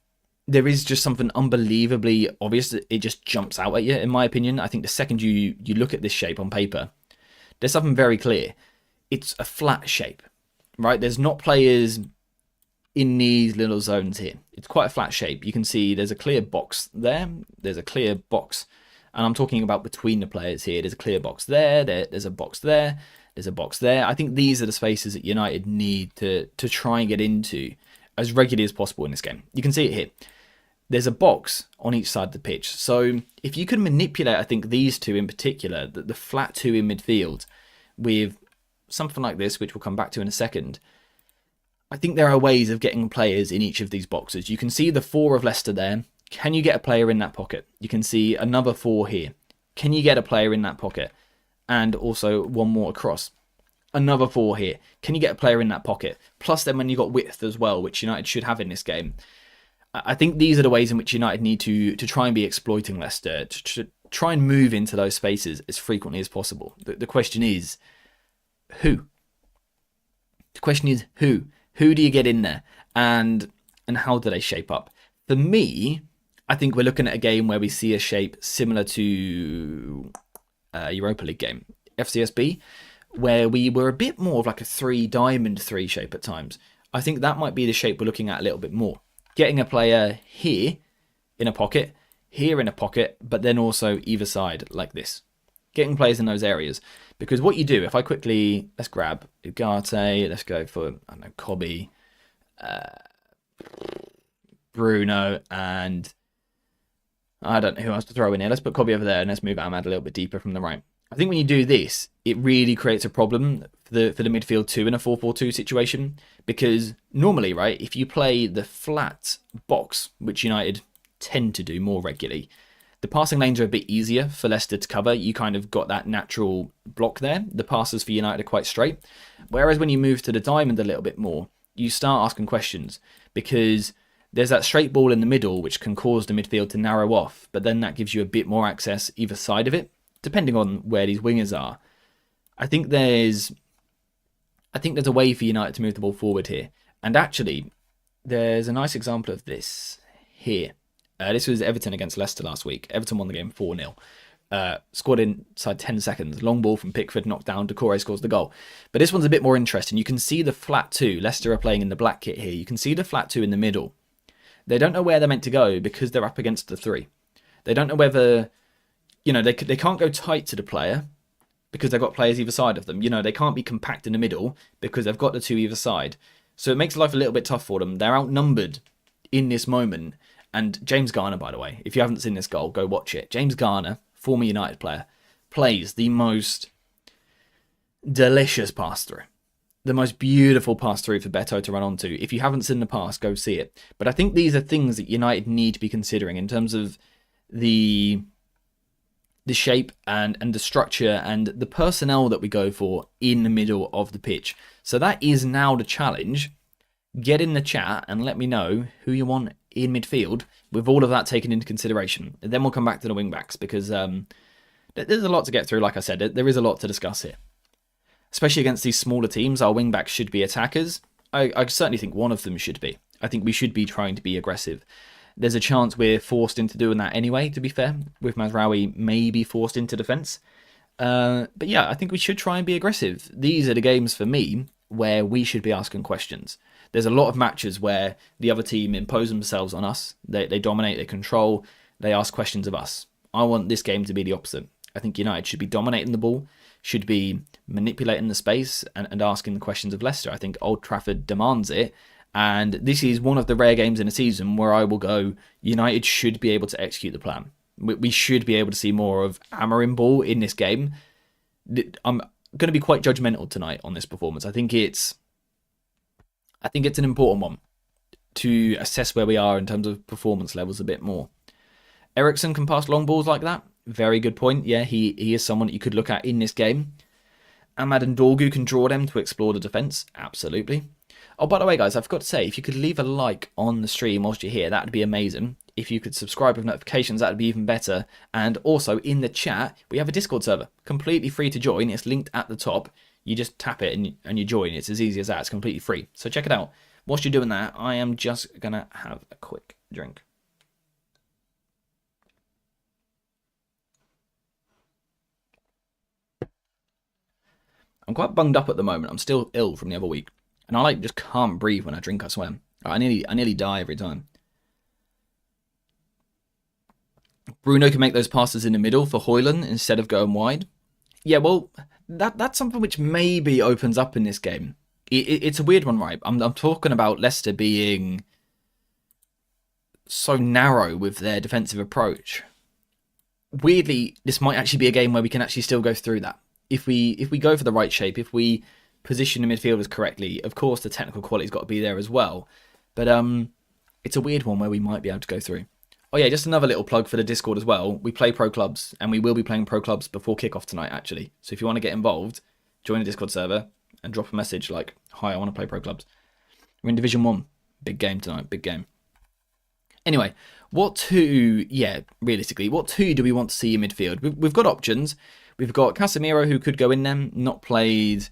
there is just something unbelievably obvious that it just jumps out at you, in my opinion. I think the second you look at this shape on paper, there's something very clear. It's a flat shape, right? There's not players in these little zones here. It's quite a flat shape. You can see there's a clear box there. There's a clear box. And I'm talking about between the players here. There's a clear box there. There's a box there. There's a box there. I think these are the spaces that United need to try and get into as regularly as possible in this game. You can see it here. There's a box on each side of the pitch. So if you can manipulate, I think these two in particular, the flat 2 in midfield with something like this, which we'll come back to in a second, I think there are ways of getting players in each of these boxes. You can see the 4 of Leicester there. Can you get a player in that pocket? You can see another 4 here. Can you get a player in that pocket? And also one more across. Another 4 here. Can you get a player in that pocket? Plus then when you've got width as well, which United should have in this game. I think these are the ways in which United need to try and be exploiting Leicester, to try and move into those spaces as frequently as possible. The question is, who? The question is who? Who do you get in there? And how do they shape up? For me, I think we're looking at a game where we see a shape similar to a Europa League game, FCSB, where we were a bit more of like a 3-diamond-3 shape at times. I think that might be the shape we're looking at a little bit more. Getting a player here in a pocket, here in a pocket, but then also either side like this. Getting players in those areas. Because what you do, if I quickly, let's grab Ugarte, let's go for, I don't know, Kobe, Bruno, and I don't know who else to throw in here. Let's put Kobe over there and let's move Ahmad a little bit deeper from the right. I think when you do this, it really creates a problem for the midfield too in a 4-4-2 situation. Because normally, right, if you play the flat box, which United tend to do more regularly, the passing lanes are a bit easier for Leicester to cover. You kind of got that natural block there. The passes for United are quite straight. Whereas when you move to the diamond a little bit more, you start asking questions because there's that straight ball in the middle which can cause the midfield to narrow off, but then that gives you a bit more access either side of it, depending on where these wingers are. I think there's a way for United to move the ball forward here. And actually, there's a nice example of this here. This was Everton against Leicester last week. Everton won the game 4-0. Scored inside 10 seconds. Long ball from Pickford, knocked down. Decore scores the goal. But this one's a bit more interesting. You can see the flat two. Leicester are playing in the black kit here. You can see the flat two in the middle. They don't know where they're meant to go because they're up against the 3. They don't know whether, they can't go tight to the player because they've got players either side of them. They can't be compact in the middle because they've got the 2 either side. So it makes life a little bit tough for them. They're outnumbered in this moment. And James Garner, by the way, if you haven't seen this goal, go watch it. James Garner, former United player, plays the most delicious pass through. The most beautiful pass through for Beto to run onto. If you haven't seen the pass, go see it. But I think these are things that United need to be considering in terms of the shape and the structure and the personnel that we go for in the middle of the pitch. So that is now the challenge. Get in the chat and let me know who you want in midfield with all of that taken into consideration. And then we'll come back to the wing backs because there's a lot to get through. Like I said, there is a lot to discuss here. Especially against these smaller teams, our wing backs should be attackers. I certainly think one of them should be. I think we should be trying to be aggressive. There's a chance we're forced into doing that anyway, to be fair, with Mazraoui maybe forced into defence. But yeah, I think we should try and be aggressive. These are the games for me where we should be asking questions. There's a lot of matches where the other team impose themselves on us. They dominate, they control, they ask questions of us. I want this game to be the opposite. I think United should be dominating the ball, should be manipulating the space and asking the questions of Leicester. I think Old Trafford demands it. And this is one of the rare games in a season where I will go, United should be able to execute the plan. We should be able to see more of Amorim ball in this game. I'm going to be quite judgmental tonight on this performance. I think it's an important one to assess where we are in terms of performance levels a bit more. Eriksen can pass long balls like that. Very good point. Yeah, he is someone that you could look at in this game. Ahmad and Dorgu can draw them to explore the defence. Absolutely. Oh, by the way, guys, I forgot to say, if you could leave a like on the stream whilst you're here, that would be amazing. If you could subscribe with notifications, that would be even better. And also, in the chat, we have a Discord server. Completely free to join. It's linked at the top. You just tap it and you join. It's as easy as that. It's completely free. So check it out. Whilst you're doing that, I am just going to have a quick drink. I'm quite bunged up at the moment. I'm still ill from the other week. And I just can't breathe when I drink, I swear. I nearly die every time. Bruno can make those passes in the middle for Højlund instead of going wide. Yeah, well, that's something which maybe opens up in this game. It's a weird one, right? I'm talking about Leicester being so narrow with their defensive approach. Weirdly, this might actually be a game where we can actually still go through that. If we go for the right shape, if we position the midfielders correctly, of course the technical quality's got to be there as well. But it's a weird one where we might be able to go through. Oh yeah, just another little plug for the Discord as well. We play pro clubs, and we will be playing pro clubs before kickoff tonight, actually. So if you want to get involved, join the Discord server and drop a message like, "Hi, I want to play pro clubs." We're in Division 1. Big game tonight, big game. Anyway, what two? Yeah, realistically, what two do we want to see in midfield? We've got options. We've got Casemiro, who could go in there. Not played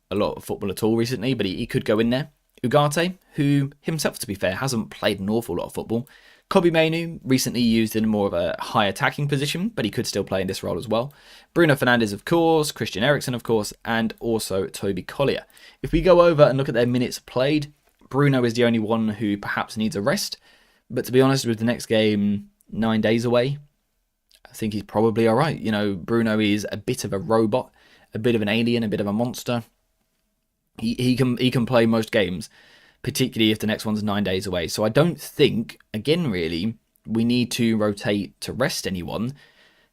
a lot of football at all recently, but he could go in there. Ugarte, who himself, to be fair, hasn't played an awful lot of football. Kobe Mainu, recently used in more of a high attacking position, but he could still play in this role as well. Bruno Fernandes, of course, Christian Eriksen, of course, and also Toby Collier. If we go over and look at their minutes played, Bruno is the only one who perhaps needs a rest. But to be honest, with the next game 9 days away, I think he's probably all right. You know, Bruno is a bit of a robot, a bit of an alien, a bit of a monster. He can play most games, particularly if the next one's 9 days away. So I don't think, again, really, we need to rotate to rest anyone.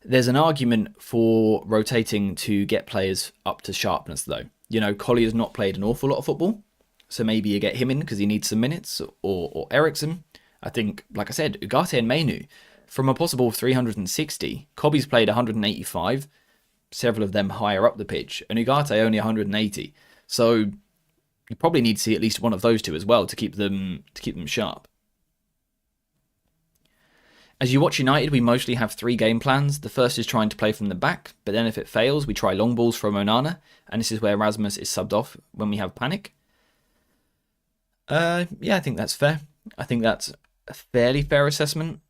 There's an argument for rotating to get players up to sharpness, though. You know, Collier's not played an awful lot of football, so maybe you get him in because he needs some minutes, or Eriksen. I think, like I said, Ugarte and Mainu, from a possible 360, Kobe's played 185, several of them higher up the pitch, and Ugarte only 180. So you probably need to see at least one of those two as well to keep them sharp. As you watch United, we mostly have 3 game plans. The first is trying to play from the back, but then if it fails, we try long balls from Onana, and this is where Rasmus is subbed off when we have panic. Yeah, I think that's fair. I think that's a fairly fair assessment.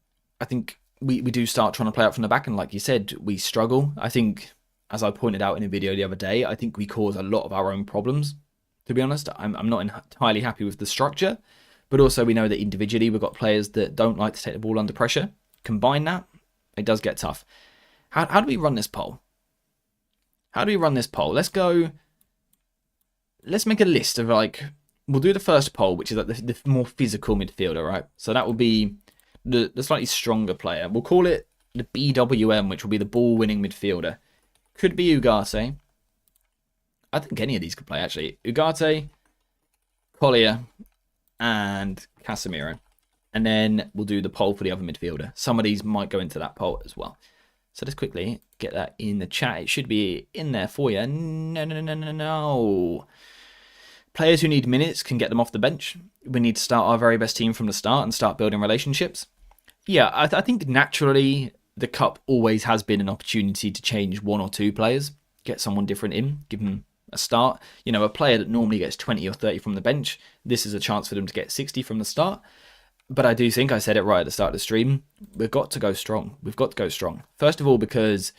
I think we do start trying to play out from the back, and like you said, we struggle. I think, as I pointed out in a video the other day, I think we cause a lot of our own problems, to be honest. I'm not entirely happy with the structure, but also we know that individually we've got players that don't like to take the ball under pressure. Combine that, it does get tough. How do we run this poll? How do we run this poll? Let's make a list of, like, we'll do the first poll, which is like the more physical midfielder, right? So that will be the slightly stronger player. We'll call it the BWM, which will be the ball-winning midfielder. Could be Ugarte. I think any of these could play, actually. Ugarte, Collier, and Casemiro. And then we'll do the poll for the other midfielder. Some of these might go into that poll as well. So let's quickly get that in the chat. It should be in there for you. No. Players who need minutes can get them off the bench. We need to start our very best team from the start and start building relationships. Yeah, I think naturally the Cup always has been an opportunity to change 1 or 2 players, get someone different in, give them a start. You know, a player that normally gets 20 or 30 from the bench, this is a chance for them to get 60 from the start. But I do think I said it right at the start of the stream. We've got to go strong. We've got to go strong. First of all, because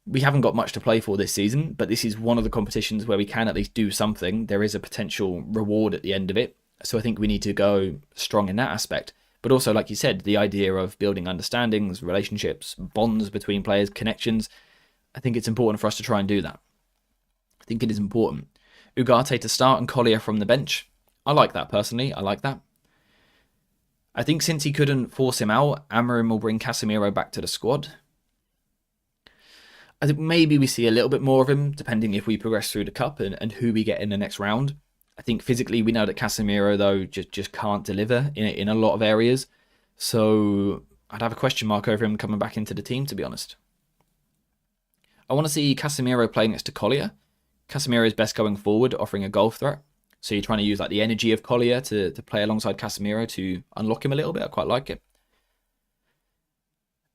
we haven't got much to play for this season, but this is one of the competitions where we can at least do something. There is a potential reward at the end of it. So I think we need to go strong in that aspect. But also, like you said, the idea of building understandings, relationships, bonds between players, connections. I think it's important for us to try and do that. I think it is important. Ugarte to start and Collier from the bench. I like that personally. I like that. I think since he couldn't force him out, Amorim will bring Casemiro back to the squad. I think maybe we see a little bit more of him, depending if we progress through the Cup and who we get in the next round. I think physically we know that Casemiro, though, just can't deliver in a lot of areas. So I'd have a question mark over him coming back into the team, to be honest. I want to see Casemiro playing next to Collier. Casemiro is best going forward, offering a goal threat. So you're trying to use like the energy of Collier to play alongside Casemiro to unlock him a little bit. I quite like it.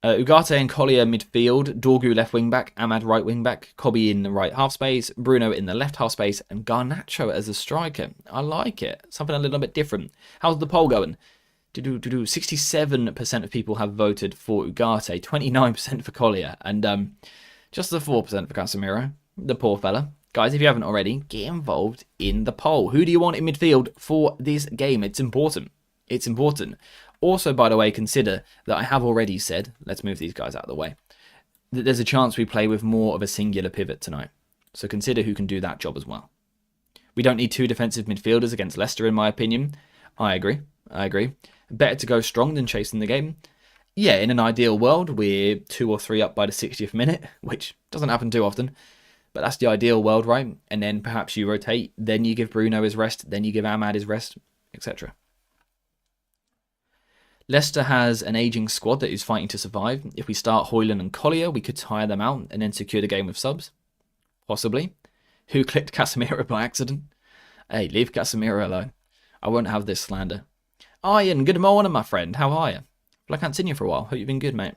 Ugarte and Collier midfield, Dorgu left wing back, Ahmad right wing back, Kobe in the right half space, Bruno in the left half space, and Garnacho as a striker. I like it. Something a little bit different. How's the poll going? 67% of people have voted for Ugarte, 29% for Collier, and just the 4% for Casemiro. The poor fella. Guys, if you haven't already, get involved in the poll. Who do you want in midfield for this game? It's important. It's important. Also, by the way, consider that I have already said, let's move these guys out of the way, that there's a chance we play with more of a singular pivot tonight. So consider who can do that job as well. We don't need 2 defensive midfielders against Leicester, in my opinion. I agree. Better to go strong than chasing the game. Yeah, in an ideal world, we're 2 or 3 up by the 60th minute, which doesn't happen too often. But that's the ideal world, right? And then perhaps you rotate, then you give Bruno his rest, then you give Ahmad his rest, etc. Leicester has an ageing squad that is fighting to survive. If we start Højlund and Collier, we could tire them out and then secure the game with subs. Possibly. Who clicked Casemiro by accident? Hey, leave Casemiro alone. I won't have this slander. Ian, good morning, my friend. How are you? Well, I can't see you for a while. Hope you've been good, mate.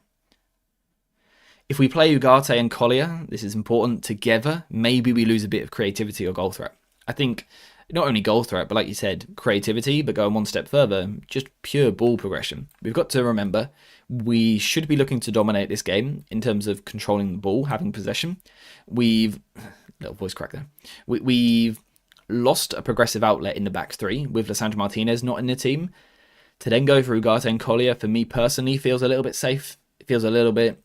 If we play Ugarte and Collier, this is important, together, maybe we lose a bit of creativity or goal threat. I think not only goal threat, but like you said, creativity, but going one step further, just pure ball progression. We've got to remember we should be looking to dominate this game in terms of controlling the ball, having possession. Little voice crack there. We've lost a progressive outlet in the back three with Lisandro Martinez not in the team. To then go for Ugarte and Collier, for me personally, feels a little bit safe. It feels a little bit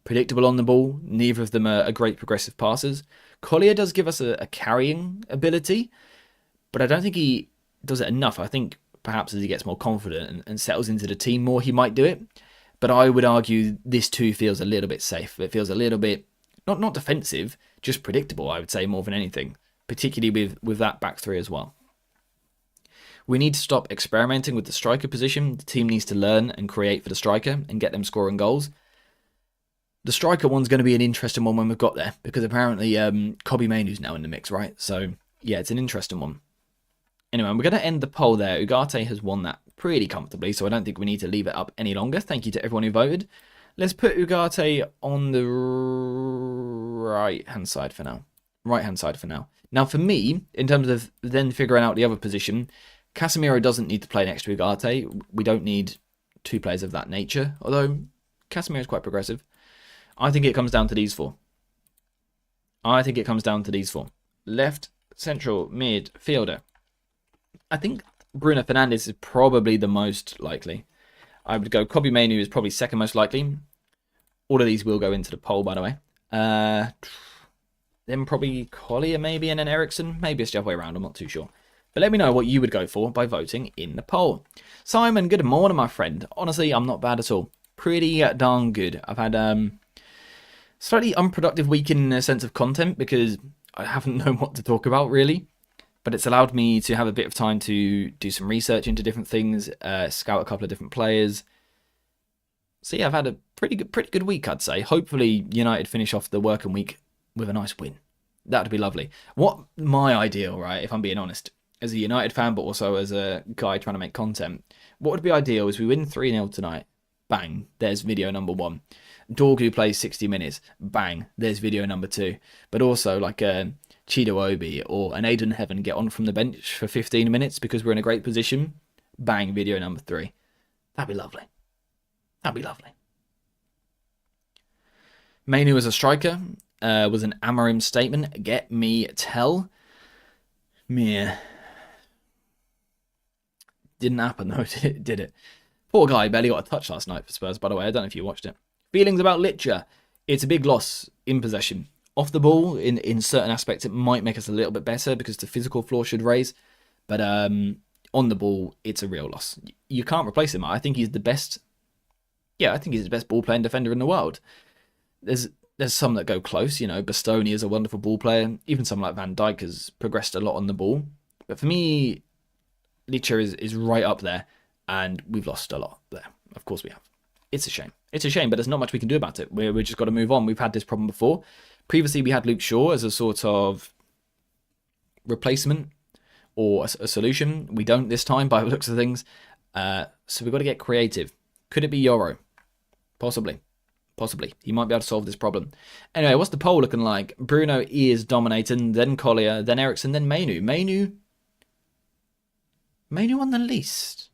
predictable on the ball. Neither of them are great progressive passers. Collier does give us a carrying ability, but I don't think he does it enough. I think perhaps as he gets more confident and settles into the team more, he might do it. But I would argue this too feels a little bit safe. It feels a little bit, not defensive, just predictable, I would say, more than anything, particularly with that back three as well. We need to stop experimenting with the striker position. The team needs to learn and create for the striker and get them scoring goals. The striker one's going to be an interesting one when we've got there, because apparently Kobbie Mainoo's now in the mix, right? So, yeah, it's an interesting one. Anyway, we're going to end the poll there. Ugarte has won that pretty comfortably, so I don't think we need to leave it up any longer. Thank you to everyone who voted. Let's put Ugarte on the right-hand side for now. Right-hand side for now. Now, for me, in terms of then figuring out the other position, Casemiro doesn't need to play next to Ugarte. We don't need two players of that nature, although Casemiro is quite progressive. I think it comes down to these four. Left, central, midfielder. I think Bruno Fernandes is probably the most likely. I would go Kobbie Mainoo is probably second most likely. All of these will go into the poll, by the way. Then probably Collier maybe, and then Eriksen. Maybe it's the other way around, I'm not too sure. But let me know what you would go for by voting in the poll. Simon, good morning, my friend. Honestly, I'm not bad at all. Pretty darn good. I've had slightly unproductive week in a sense of content because I haven't known what to talk about, really. But it's allowed me to have a bit of time to do some research into different things, scout a couple of different players. So yeah, I've had a pretty good week, I'd say. Hopefully, United finish off the working week with a nice win. That would be lovely. What my ideal, right, if I'm being honest, as a United fan, but also as a guy trying to make content, what would be ideal is we win 3-0 tonight. Bang, there's video number 1. Dorgu plays 60 minutes. Bang, there's video number 2. But also, like Chido Obi or an Aiden Heaven get on from the bench for 15 minutes because we're in a great position. Bang, video number 3. That'd be lovely. That'd be lovely. Mainoo as a striker was an Amorim statement. Get me tell. Meh. Didn't happen though, did it? Poor guy barely got a touch last night for Spurs, by the way. I don't know if you watched it. Feelings about Leicester. It's a big loss in possession. Off the ball, in certain aspects, it might make us a little bit better because the physical floor should raise. But on the ball, it's a real loss. You can't replace him. I think he's the best. Yeah, I think he's the best ball-playing defender in the world. There's some that go close. Bastoni is a wonderful ball player. Even someone like Van Dijk has progressed a lot on the ball. But for me, Leicester is right up there. And we've lost a lot there. Of course we have. It's a shame. It's a shame, but there's not much we can do about it. We've just got to move on. We've had this problem before. Previously, we had Luke Shaw as a sort of replacement or a solution. We don't this time by the looks of things. So we've got to get creative. Could it be Yoro? Possibly. He might be able to solve this problem. Anyway, what's the poll looking like? Bruno is dominating, then Collier, then Eriksen, then Mainoo. Mainoo on the least.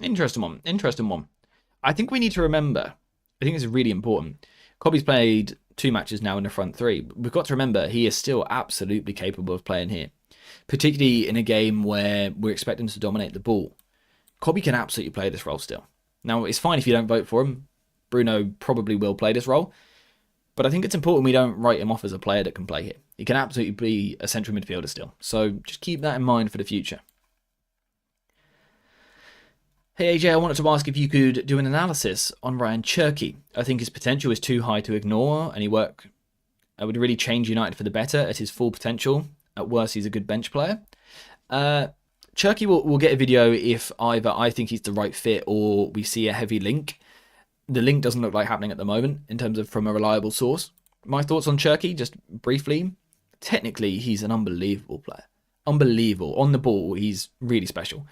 Interesting one. I think we need to remember, I think this is really important. Kobbie's played 2 matches now in the front 3. We've got to remember he is still absolutely capable of playing here, particularly in a game where we're expecting to dominate the ball. Kobbie can absolutely play this role still. Now, it's fine if you don't vote for him. Bruno probably will play this role, but I think it's important we don't write him off as a player that can play here. He can absolutely be a central midfielder still, so just keep that in mind for the future. Hey AJ, I wanted to ask if you could do an analysis on Ryan Cherki. I think his potential is too high to ignore, and he would really change United for the better at his full potential. At worst, he's a good bench player. Cherki will get a video if either I think he's the right fit or we see a heavy link. The link doesn't look like happening at the moment in terms of from a reliable source. My thoughts on Cherki, just briefly. Technically, he's an unbelievable player. unbelievable. On the ball, he's really special.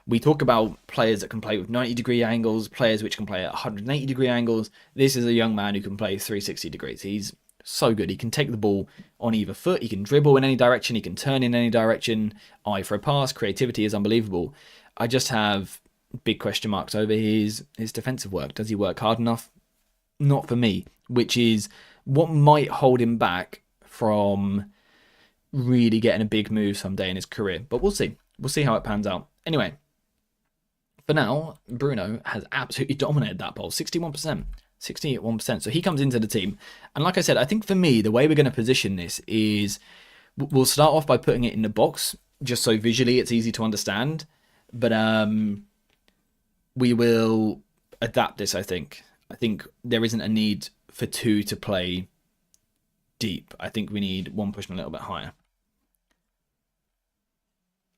We talk about players that can play with 90-degree angles, players which can play at 180-degree angles. This is a young man who can play 360 degrees. He's so good. He can take the ball on either foot. He can dribble in any direction. He can turn in any direction. Eye for a pass. Creativity is unbelievable. I just have big question marks over his defensive work. Does he work hard enough? Not for me, which is what might hold him back from really getting a big move someday in his career. But we'll see. We'll see how it pans out. Anyway, for now, Bruno has absolutely dominated that poll. 61%. 61%. So he comes into the team. And like I said, I think for me, the way we're going to position this is we'll start off by putting it in the box, just so visually it's easy to understand. But we will adapt this, I think. I think there isn't a need for two to play deep. I think we need one pushing a little bit higher.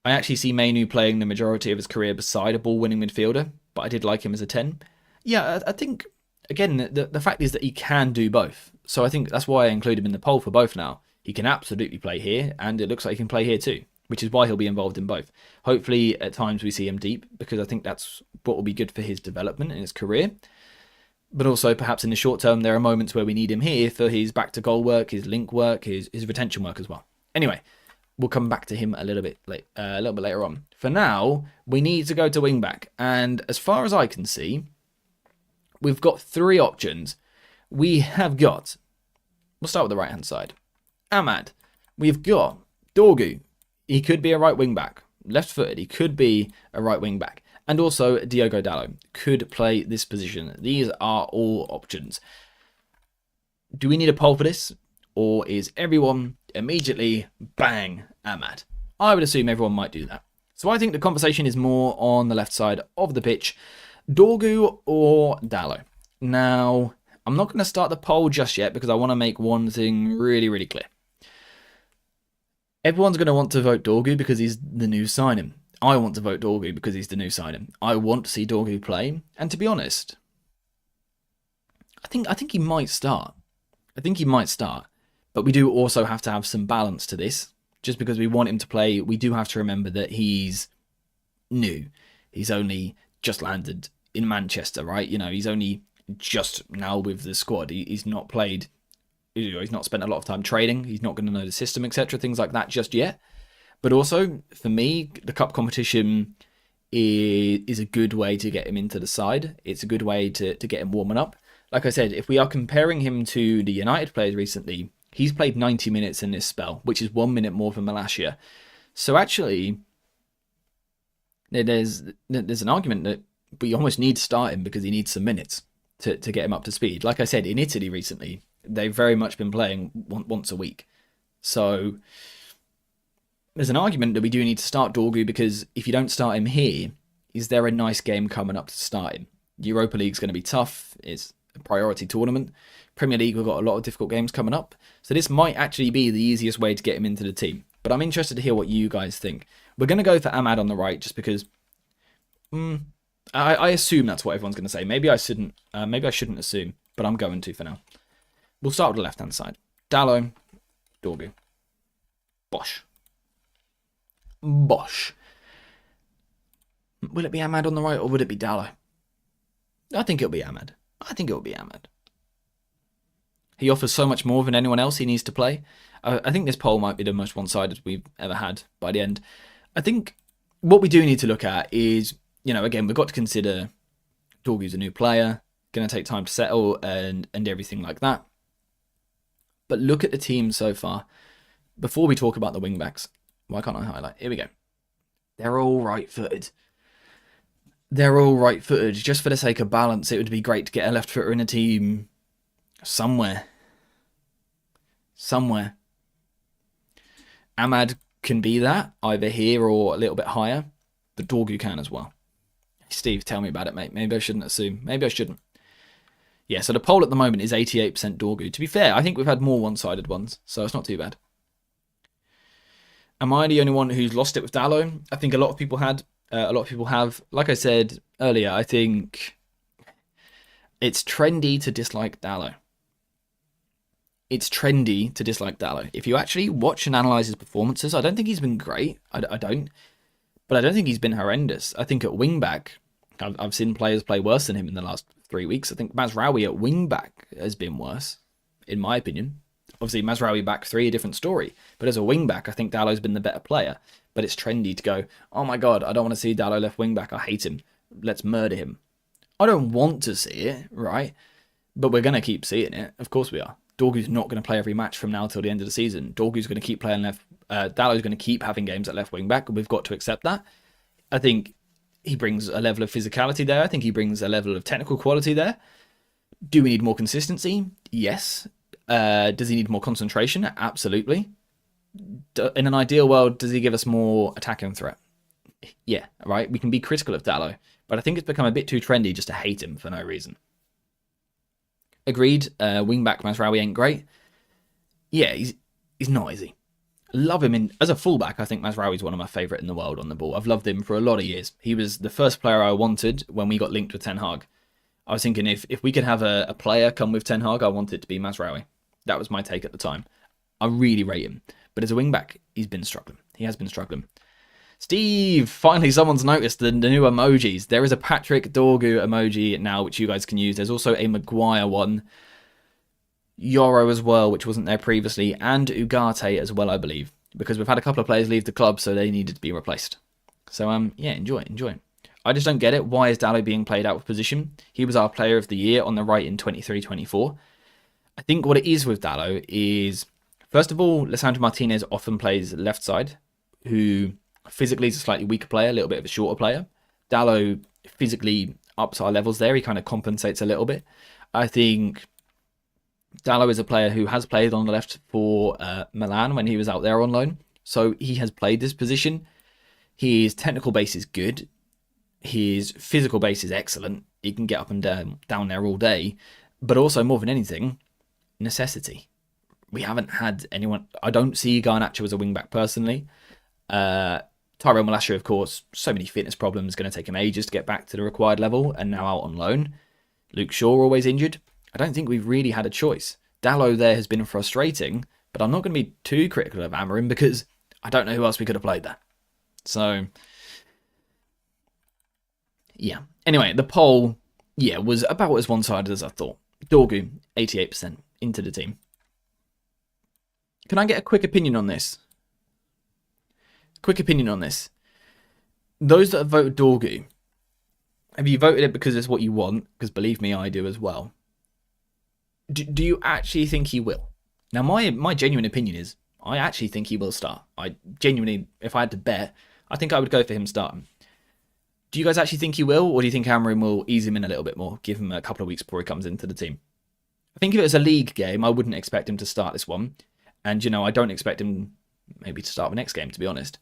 I actually see Mainu playing the majority of his career beside a ball-winning midfielder, but I did like him as a 10. Yeah, I think, again, the fact is that he can do both. So I think that's why I include him in the poll for both now. He can absolutely play here, and it looks like he can play here too, which is why he'll be involved in both. Hopefully, at times we see him deep, because I think that's what will be good for his development in his career. But also, perhaps in the short term, there are moments where we need him here for his back-to-goal work, his link work, his retention work as well. Anyway, we'll come back to him a little bit later on. For now, we need to go to wing-back. And as far as I can see, we've got three options. We have got... We'll start with the right-hand side. Ahmad. We've got Dorgu. He could be a right wing-back. Left-footed. He could be a right wing-back. And also, Diogo Dalot could play this position. These are all options. Do we need a poll for this? Or is everyone immediately, bang, Ahmad? I would assume everyone might do that. So I think the conversation is more on the left side of the pitch. Dorgu or Dalot? Now, I'm not going to start the poll just yet because I want to make one thing really, really clear. Everyone's going to want to vote Dorgu because he's the new signing. I want to vote Dorgu because he's the new signing. I want to see Dorgu play. And to be honest, I think he might start. I think he might start. But we do also have to have some balance to this. Just because we want him to play, we do have to remember that he's new. He's only just landed in Manchester, right? You know, he's only just now with the squad. He's not played, he's not spent a lot of time training. He's not going to know the system, etc. Things like that just yet. But also, for me, the cup competition is a good way to get him into the side. It's a good way to get him warming up. Like I said, if we are comparing him to the United players recently, he's played 90 minutes in this spell, which is 1 minute more than Malacia. So actually, there's an argument that we almost need to start him because he needs some minutes to get him up to speed. Like I said, in Italy recently, they've very much been playing once a week. So there's an argument that we do need to start Dorgu because if you don't start him here, is there a nice game coming up to start him? Europa League's going to be tough. It's a priority tournament. Premier League, we've got a lot of difficult games coming up. So this might actually be the easiest way to get him into the team. But I'm interested to hear what you guys think. We're going to go for Ahmad on the right just because I assume that's what everyone's going to say. Maybe I shouldn't assume, but I'm going to for now. We'll start with the left-hand side. Dalot, Dorgu. Bosh. Bosh. Will it be Ahmad on the right or would it be Dalot? I think it'll be Ahmad. He offers so much more than anyone else he needs to play. I think this poll might be the most one-sided we've ever had by the end. I think what we do need to look at is, you know, again, we've got to consider Dorgu's a new player, going to take time to settle and everything like that. But look at the team so far. Before we talk about the wing-backs, why can't I highlight? Here we go. They're all right-footed. Just for the sake of balance, it would be great to get a left footer in a team somewhere. Ahmad can be that, either here or a little bit higher, but Dorgu can as well. Steve, tell me about it, mate. Maybe I shouldn't assume. Maybe I shouldn't. Yeah, so the poll at the moment is 88% Dorgu. To be fair, I think we've had more one-sided ones, so it's not too bad. Am I the only one who's lost it with Dalot? I think a lot of people had. A lot of people have. Like I said earlier, I think it's trendy to dislike Dalot. it's trendy to dislike Dalot. If you actually watch and analyse his performances, I don't think he's been great. I don't. But I don't think he's been horrendous. I think at wingback, I've seen players play worse than him in the last 3 weeks. I think Mazraoui at wingback has been worse, in my opinion. Obviously, Mazraoui back three, a different story. But as a wingback, I think Dalot's been the better player. But it's trendy to go, oh my god, I don't want to see Dalot left wingback. I hate him. Let's murder him. I don't want to see it, right? But we're going to keep seeing it. Of course we are. Dorgu's not going to play every match from now till the end of the season. Dorgu's going to keep playing left. Dalot's going to keep having games at left wing back, and we've got to accept that. I think he brings a level of physicality there. I think he brings a level of technical quality there. Do we need more consistency? Yes. Does he need more concentration? Absolutely. In an ideal world, does he give us more attacking threat? Yeah, right? We can be critical of Dalot, but I think it's become a bit too trendy just to hate him for no reason. Agreed, wingback Mazraoui ain't great. Yeah, he's not, is he? Love him as a fullback. I think Mazraoui's one of my favourite in the world on the ball. I've loved him for a lot of years. He was the first player I wanted when we got linked with Ten Hag. I was thinking if we could have a player come with Ten Hag, I wanted it to be Mazraoui. That was my take at the time. I really rate him. But as a wingback, he's been struggling. He has been struggling. Steve, finally someone's noticed the new emojis. There is a Patrick Dorgu emoji now, which you guys can use. There's also a Maguire one. Yoro as well, which wasn't there previously. And Ugarte as well, I believe. Because we've had a couple of players leave the club, so they needed to be replaced. So, yeah, enjoy. I just don't get it. Why is Dalot being played out of position? He was our player of the year on the right in 23-24. I think what it is with Dalot is, first of all, Lisandro Martinez often plays left side, who physically is a slightly weaker player, a little bit of a shorter player. Dalot physically ups our levels there. He kind of compensates a little bit. I think Dalot is a player who has played on the left for Milan when he was out there on loan. So he has played this position. His technical base is good. His physical base is excellent. He can get up and down there all day. But also, more than anything, necessity. We haven't had anyone. I don't see Garnacho as a wing-back personally. Tyrell Malacia, of course, so many fitness problems, going to take him ages to get back to the required level, and now out on loan. Luke Shaw always injured. I don't think we've really had a choice. Dalot there has been frustrating, but I'm not going to be too critical of Amorim because I don't know who else we could have played there. So, yeah. Anyway, the poll, yeah, was about as one-sided as I thought. Dorgu, 88% into the team. Can I get a quick opinion on this? Those that have voted Dorgu, have you voted it because it's what you want? Because believe me, I do as well. Do you actually think he will? Now, my genuine opinion is I actually think he will start. I genuinely, if I had to bet, I think I would go for him starting. Do you guys actually think he will? Or do you think Amorim will ease him in a little bit more? Give him a couple of weeks before he comes into the team? I think if it was a league game, I wouldn't expect him to start this one. And, I don't expect him maybe to start the next game, to be honest.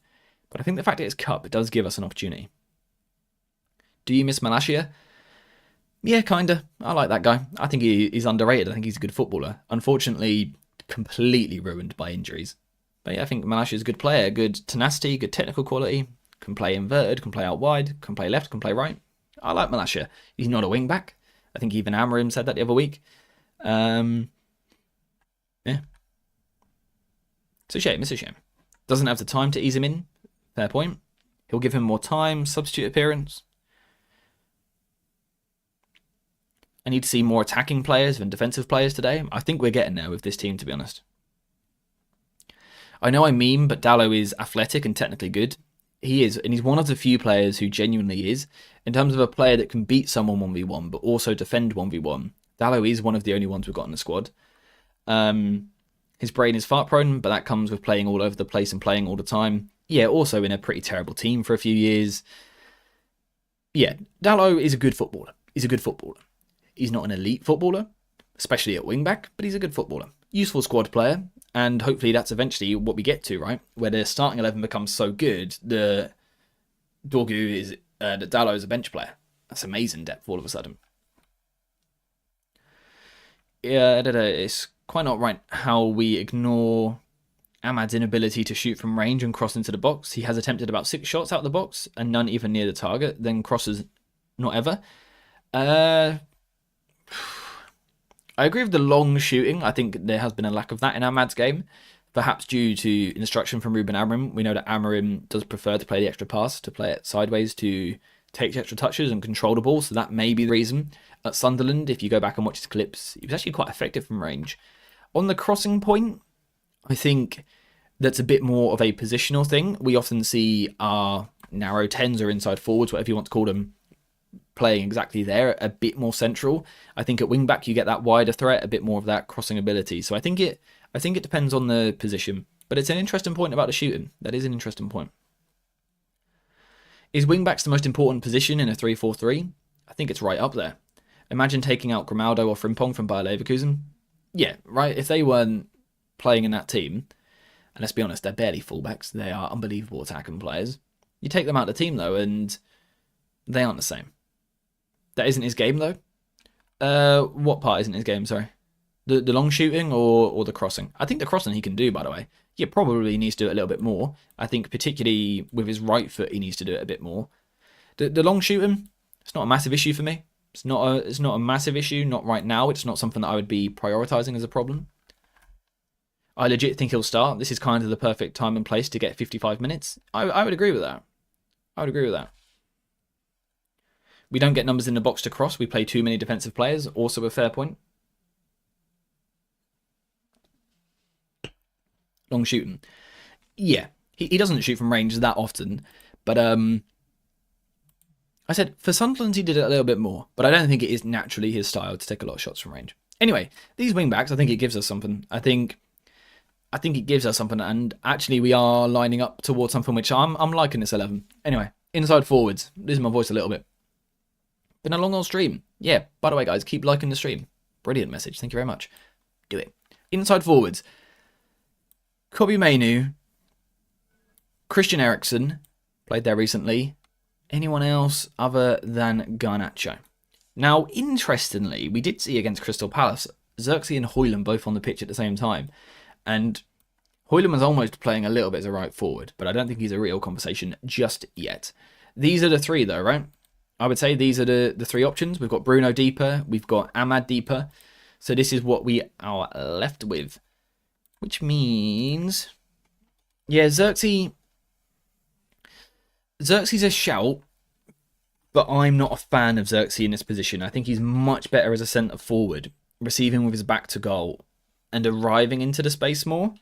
But I think the fact that it's cup, it does give us an opportunity. Do you miss Malacia? Yeah, kinda. I like that guy. I think he's underrated. I think he's a good footballer. Unfortunately, completely ruined by injuries. But yeah, I think Malacia is a good player. Good tenacity, good technical quality. Can play inverted, can play out wide, can play left, can play right. I like Malacia. He's not a wing back. I think even Amorim said that the other week. Yeah. It's a shame. Doesn't have the time to ease him in. Fair point. He'll give him more time, substitute appearance. I need to see more attacking players than defensive players today. I think we're getting there with this team, to be honest. I know I meme, but Dalot is athletic and technically good. He is, and he's one of the few players who genuinely is. In terms of a player that can beat someone 1v1, but also defend 1v1, Dalot is one of the only ones we've got in the squad. His brain is fart prone, but that comes with playing all over the place and playing all the time. Yeah, also in a pretty terrible team for a few years. Yeah, Dalot is a good footballer. He's not an elite footballer, especially at wing-back, but he's a good footballer. Useful squad player, and hopefully that's eventually what we get to, right? Where the starting 11 becomes so good, that Dalot is a bench player. That's amazing depth all of a sudden. Yeah, it's quite not right how we ignore Ahmad's inability to shoot from range and cross into the box. He has attempted about 6 shots out the box, and none even near the target, then crosses not ever. I agree with the long shooting. I think there has been a lack of that in Ahmad's game, perhaps due to instruction from Ruben Amorim. We know that Amorim does prefer to play the extra pass, to play it sideways, to take extra touches and control the ball, so that may be the reason. At Sunderland, if you go back and watch his clips, he was actually quite effective from range. On the crossing point, I think that's a bit more of a positional thing. We often see our narrow 10s or inside forwards, whatever you want to call them, playing exactly there, a bit more central. I think at wing back you get that wider threat, a bit more of that crossing ability. So I think it depends on the position. But it's an interesting point about the shooting. That is an interesting point. Is wing backs the most important position in a 3-4-3? I think it's right up there. Imagine taking out Grimaldo or Frimpong from Bayer Leverkusen. Yeah, right. If they weren't playing in that team, and let's be honest, they're barely fullbacks. They are unbelievable attacking players. You take them out of the team, though, and they aren't the same. That isn't his game, though. What part isn't his game, sorry? The long shooting or the crossing? I think the crossing he can do, by the way. Yeah, probably needs to do it a little bit more. I think particularly with his right foot, he needs to do it a bit more. The long shooting, it's not a massive issue for me. It's not a massive issue, not right now. It's not something that I would be prioritising as a problem. I legit think he'll start. This is kind of the perfect time and place to get 55 minutes. I would agree with that. I would agree with that. We don't get numbers in the box to cross. We play too many defensive players. Also a fair point. Long shooting. Yeah, he doesn't shoot from range that often. But I said, for Sunderland, he did it a little bit more, but I don't think it is naturally his style to take a lot of shots from range. Anyway, these wing-backs, I think it gives us something. I think it gives us something, and actually we are lining up towards something which I'm liking this 11. Anyway, inside forwards. Losing my voice a little bit. Been a long old stream. Yeah, by the way, guys, keep liking the stream. Brilliant message. Thank you very much. Do it. Inside forwards. Kobbie Mainoo. Christian Eriksen. Played there recently. Anyone else other than Garnacho? Now, interestingly, we did see against Crystal Palace, Xerxes and Højlund both on the pitch at the same time. And Højlund was almost playing a little bit as a right forward, but I don't think he's a real conversation just yet. These are the three, though, right? I would say these are the three options. We've got Bruno deeper, we've got Ahmad deeper. So this is what we are left with. Which means... yeah, Xerxes a shout, but I'm not a fan of Xerxes in this position. I think he's much better as a centre forward, receiving with his back to goal and arriving into the space more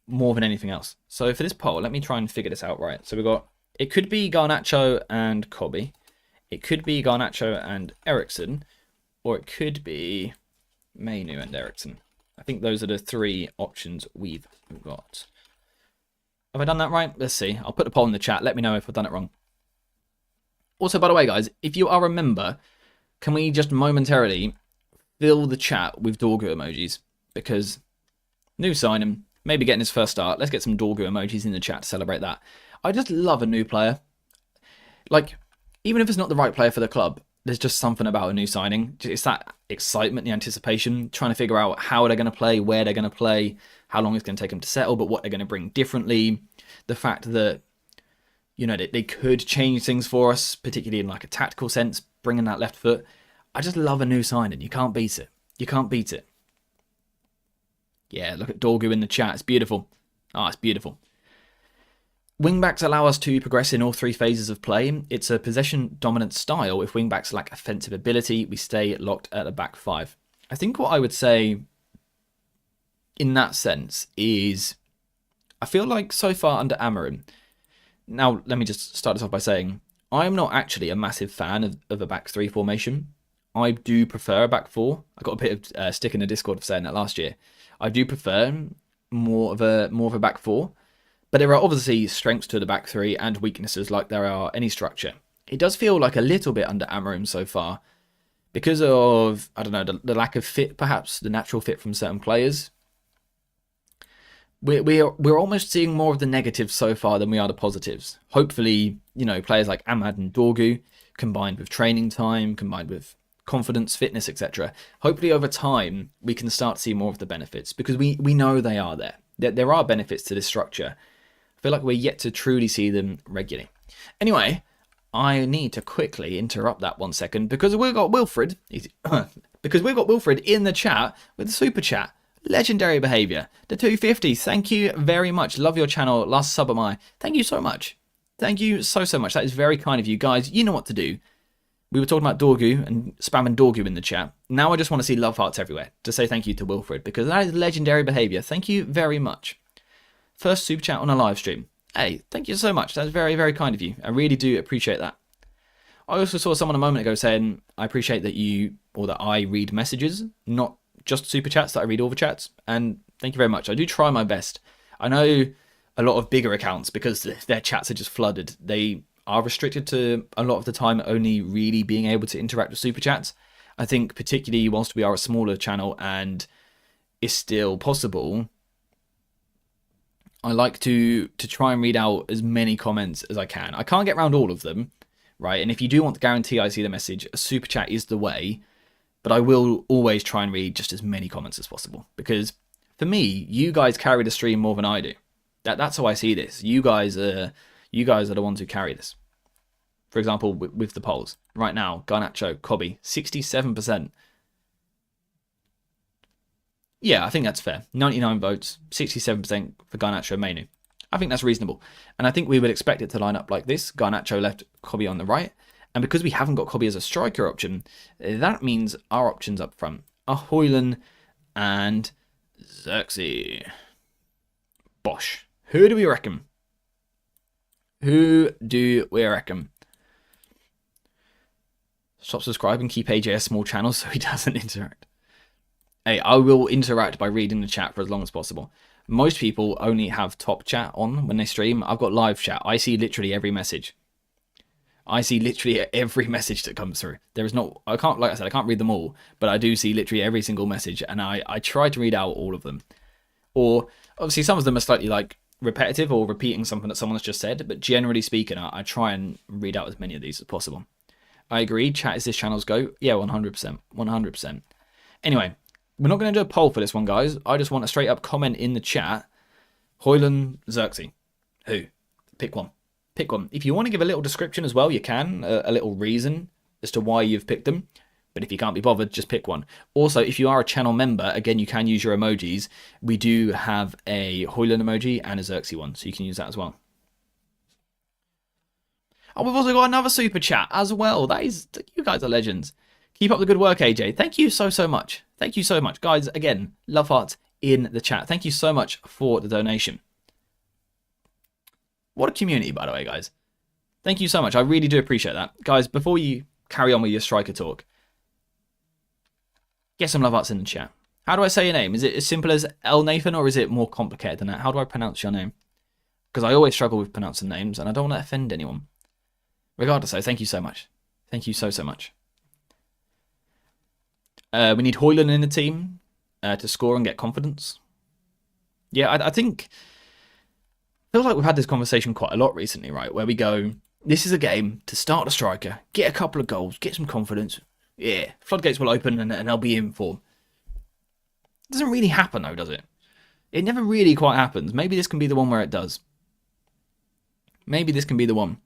than anything else. So for this poll, let me try and figure this out right. So we've got, it could be Garnacho and Kobbie. It could be Garnacho and Eriksen, or it could be Mainoo and Eriksen. I think those are the three options we've got. Have I done that right? Let's see. I'll put the poll in the chat. Let me know if I've done it wrong. Also, by the way, guys, if you are a member, can we just momentarily fill the chat with Dorgu emojis? Because new signing, maybe getting his first start. Let's get some Dorgu emojis in the chat to celebrate that. I just love a new player. Like, even if it's not the right player for the club, there's just something about a new signing. It's that excitement, the anticipation, trying to figure out how they're going to play, where they're going to play, how long it's going to take them to settle, but what they're going to bring differently. The fact that, you know, they could change things for us, particularly in like a tactical sense, bringing that left foot. I just love a new signing. You can't beat it. You can't beat it. Yeah, look at Dorgu in the chat. It's beautiful. Ah, it's beautiful. Wingbacks allow us to progress in all three phases of play. It's a possession-dominant style. If wingbacks lack offensive ability, we stay locked at the back five. I think what I would say in that sense is, I feel like so far under Amorim, now let me just start this off by saying, I'm not actually a massive fan of a back three formation. I do prefer a back four. I got a bit of stick in the Discord for saying that last year. I do prefer more of a back four. But there are obviously strengths to the back three and weaknesses like there are any structure. It does feel like a little bit under Amorim so far because of, I don't know, the lack of fit perhaps, the natural fit from certain players. We're almost seeing more of the negatives so far than we are the positives. Hopefully, you know, players like Ahmad and Dorgu, combined with training time, combined with confidence, fitness, etc. Hopefully over time we can start to see more of the benefits because we know they are there. There are benefits to this structure. I feel like we're yet to truly see them regularly. Anyway, I need to quickly interrupt that 1 second because we've got Wilfred. He's because we've got Wilfred in the chat with the super chat. Legendary behaviour. The 250. Thank you very much. Love your channel. Last sub of mine. Thank you so much. Thank you so much. That is very kind of you guys. You know what to do. We were talking about Dorgu and spamming Dorgu in the chat. Now I just want to see love hearts everywhere to say thank you to Wilfred, because that is legendary behaviour. Thank you very much. First super chat on a live stream. Hey, thank you so much. That's very, very kind of you. I really do appreciate that. I also saw someone a moment ago saying, I appreciate that you, or that I read messages, not just super chats, that I read all the chats. And thank you very much. I do try my best. I know a lot of bigger accounts, because their chats are just flooded, they are restricted to a lot of the time only really being able to interact with super chats. I think particularly whilst we are a smaller channel and it's still possible, I like to try and read out as many comments as I can. I can't get around all of them, right? And if you do want to guarantee I see the message, a super chat is the way. But I will always try and read just as many comments as possible, because for me, you guys carry the stream more than I do. That's how I see this. You guys are the ones who carry this. For example, with the polls right now, Garnacho, Cobby, 67%. Yeah, I think that's fair. 99 votes, 67% for Garnacho, Mainu. I think that's reasonable, and I think we would expect it to line up like this: Garnacho left, Cobby on the right. And because we haven't got Cobby as a striker option, that means our options up front are Højlund and Xerxes. Bosh. Who do we reckon? Who do we reckon? Stop subscribing, keep AJ a small channel so he doesn't interact. Hey, I will interact by reading the chat for as long as possible. Most people only have top chat on when they stream. I've got live chat. I see literally every message. I see literally every message that comes through. There is not, like I said, I can't read them all, but I do see literally every single message, and I try to read out all of them. Or obviously some of them are slightly like repetitive or repeating something that someone has just said, but generally speaking, I try and read out as many of these as possible. I agree, chat is this channel's go. Yeah, 100%, 100%. Anyway, we're not going to do a poll for this one, guys. I just want a straight up comment in the chat. Højlund, Xerxes. Who? Pick one. Pick one. If you want to give a little description as well, you can. A little reason as to why you've picked them. But if you can't be bothered, just pick one. Also, if you are a channel member, again, you can use your emojis. We do have a Højlund emoji and a Xerxes one, so you can use that as well. Oh, we've also got another super chat as well. That is, you guys are legends. Keep up the good work, AJ. Thank you so much. Thank you so much. Guys, again, love hearts in the chat. Thank you so much for the donation. What a community, by the way, guys. Thank you so much. I really do appreciate that. Guys, before you carry on with your striker talk, get some love hearts in the chat. How do I say your name? Is it as simple as El Nathan, or is it more complicated than that? How do I pronounce your name? Because I always struggle with pronouncing names, and I don't want to offend anyone. Regardless, though, thank you so much. Thank you so much. We need Højlund in the team to score and get confidence. Yeah, I think... feels like we've had this conversation quite a lot recently, right? Where we go, this is a game to start a striker, get a couple of goals, get some confidence. Yeah, floodgates will open and they'll be in form. It doesn't really happen though, does it? It never really quite happens. Maybe this can be the one where it does. Maybe this can be the one.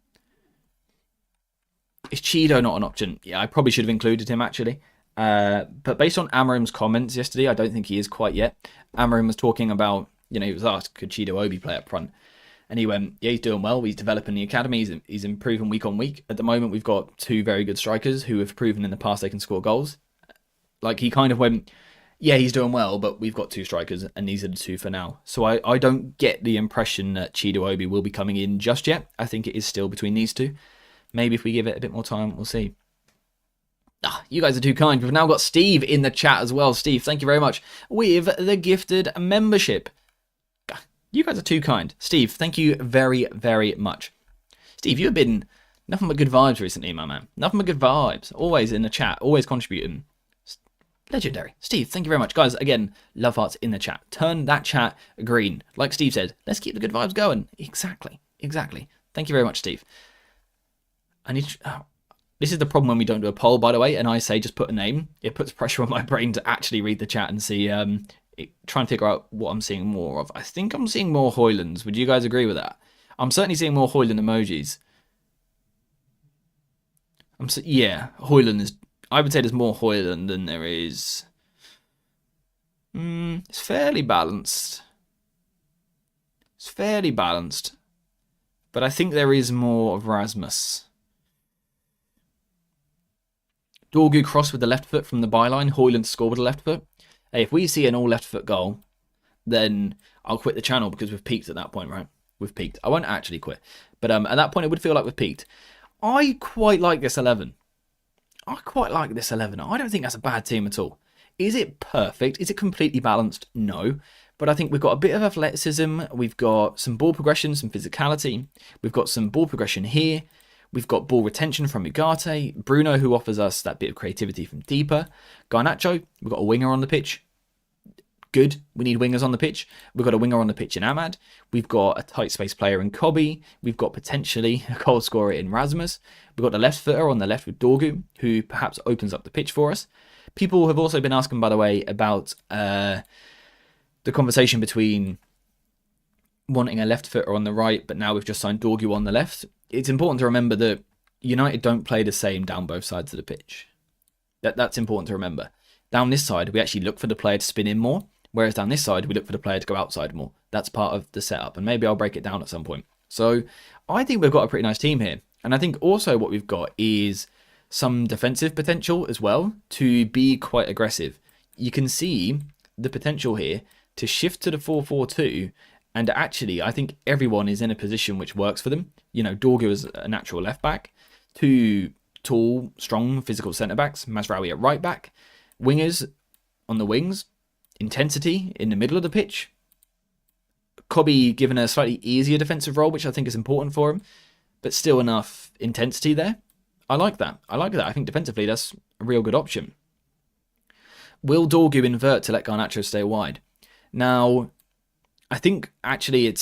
Is Cheeto not an option? Yeah, I probably should have included him actually. But based on Amarim's comments yesterday, I don't think he is quite yet. Amarim was talking about, you know, he was asked, could Cheeto Obi play up front? And he went, yeah, he's doing well. He's developing the academy. He's improving week on week. At the moment, we've got two very good strikers who have proven in the past they can score goals. Like, he kind of went, yeah, he's doing well, but we've got two strikers, and these are the two for now. So I don't get the impression that Cheeto Obi will be coming in just yet. I think it is still between these two. Maybe if we give it a bit more time, we'll see. Ah, you guys are too kind. We've now got Steve in the chat as well. Steve, thank you very much. With the gifted membership. You guys are too kind. Steve, thank you very, very much. Steve, you have been nothing but good vibes recently, my man. Nothing but good vibes. Always in the chat. Always contributing. Legendary. Steve, thank you very much. Guys, again, love hearts in the chat. Turn that chat green. Like Steve said, let's keep the good vibes going. Exactly. Exactly. Thank you very much, Steve. This is the problem when we don't do a poll, by the way, and I say just put a name. It puts pressure on my brain to actually read the chat and see... try and figure out what I'm seeing more of. I think I'm seeing more Højlunds. Would you guys agree with that? I'm certainly seeing more Højlund emojis. Yeah, Højlund is... I would say there's more Højlund than there is. It's fairly balanced. It's fairly balanced. But I think there is more of Rasmus. Dorgu cross with the left foot from the byline. Højlund score with the left foot. Hey, if we see an all left foot goal, then I'll quit the channel because we've peaked at that point, right? We've peaked. I won't actually quit. But at that point, it would feel like we've peaked. I quite like this 11. I don't think that's a bad team at all. Is it perfect? Is it completely balanced? No. But I think we've got a bit of athleticism. We've got some ball progression, some physicality. We've got some ball progression here. We've got ball retention from Ugarte. Bruno, who offers us that bit of creativity from deeper. Garnacho, we've got a winger on the pitch. Good. We need wingers on the pitch. We've got a winger on the pitch in Ahmad. We've got a tight space player in Kobe. We've got potentially a goal scorer in Rasmus. We've got the left footer on the left with Dorgu, who perhaps opens up the pitch for us. People have also been asking, by the way, about the conversation between wanting a left footer on the right, but now we've just signed Dorgu on the left. It's important to remember that United don't play the same down both sides of the pitch. That's important to remember. Down this side, we actually look for the player to spin in more, whereas down this side, we look for the player to go outside more. That's part of the setup, and maybe I'll break it down at some point. So I think we've got a pretty nice team here. And I think also what we've got is some defensive potential as well to be quite aggressive. You can see the potential here to shift to the 4-4-2, and actually I think everyone is in a position which works for them. You know, Dorgu is a natural left back, two tall, strong, physical centre backs, Mazraoui at right back, wingers on the wings, intensity in the middle of the pitch. Kobe given a slightly easier defensive role, which I think is important for him, but still enough intensity there. I like that. I think defensively that's a real good option. Will Dorgu invert to let Garnacho stay wide? Now, I think actually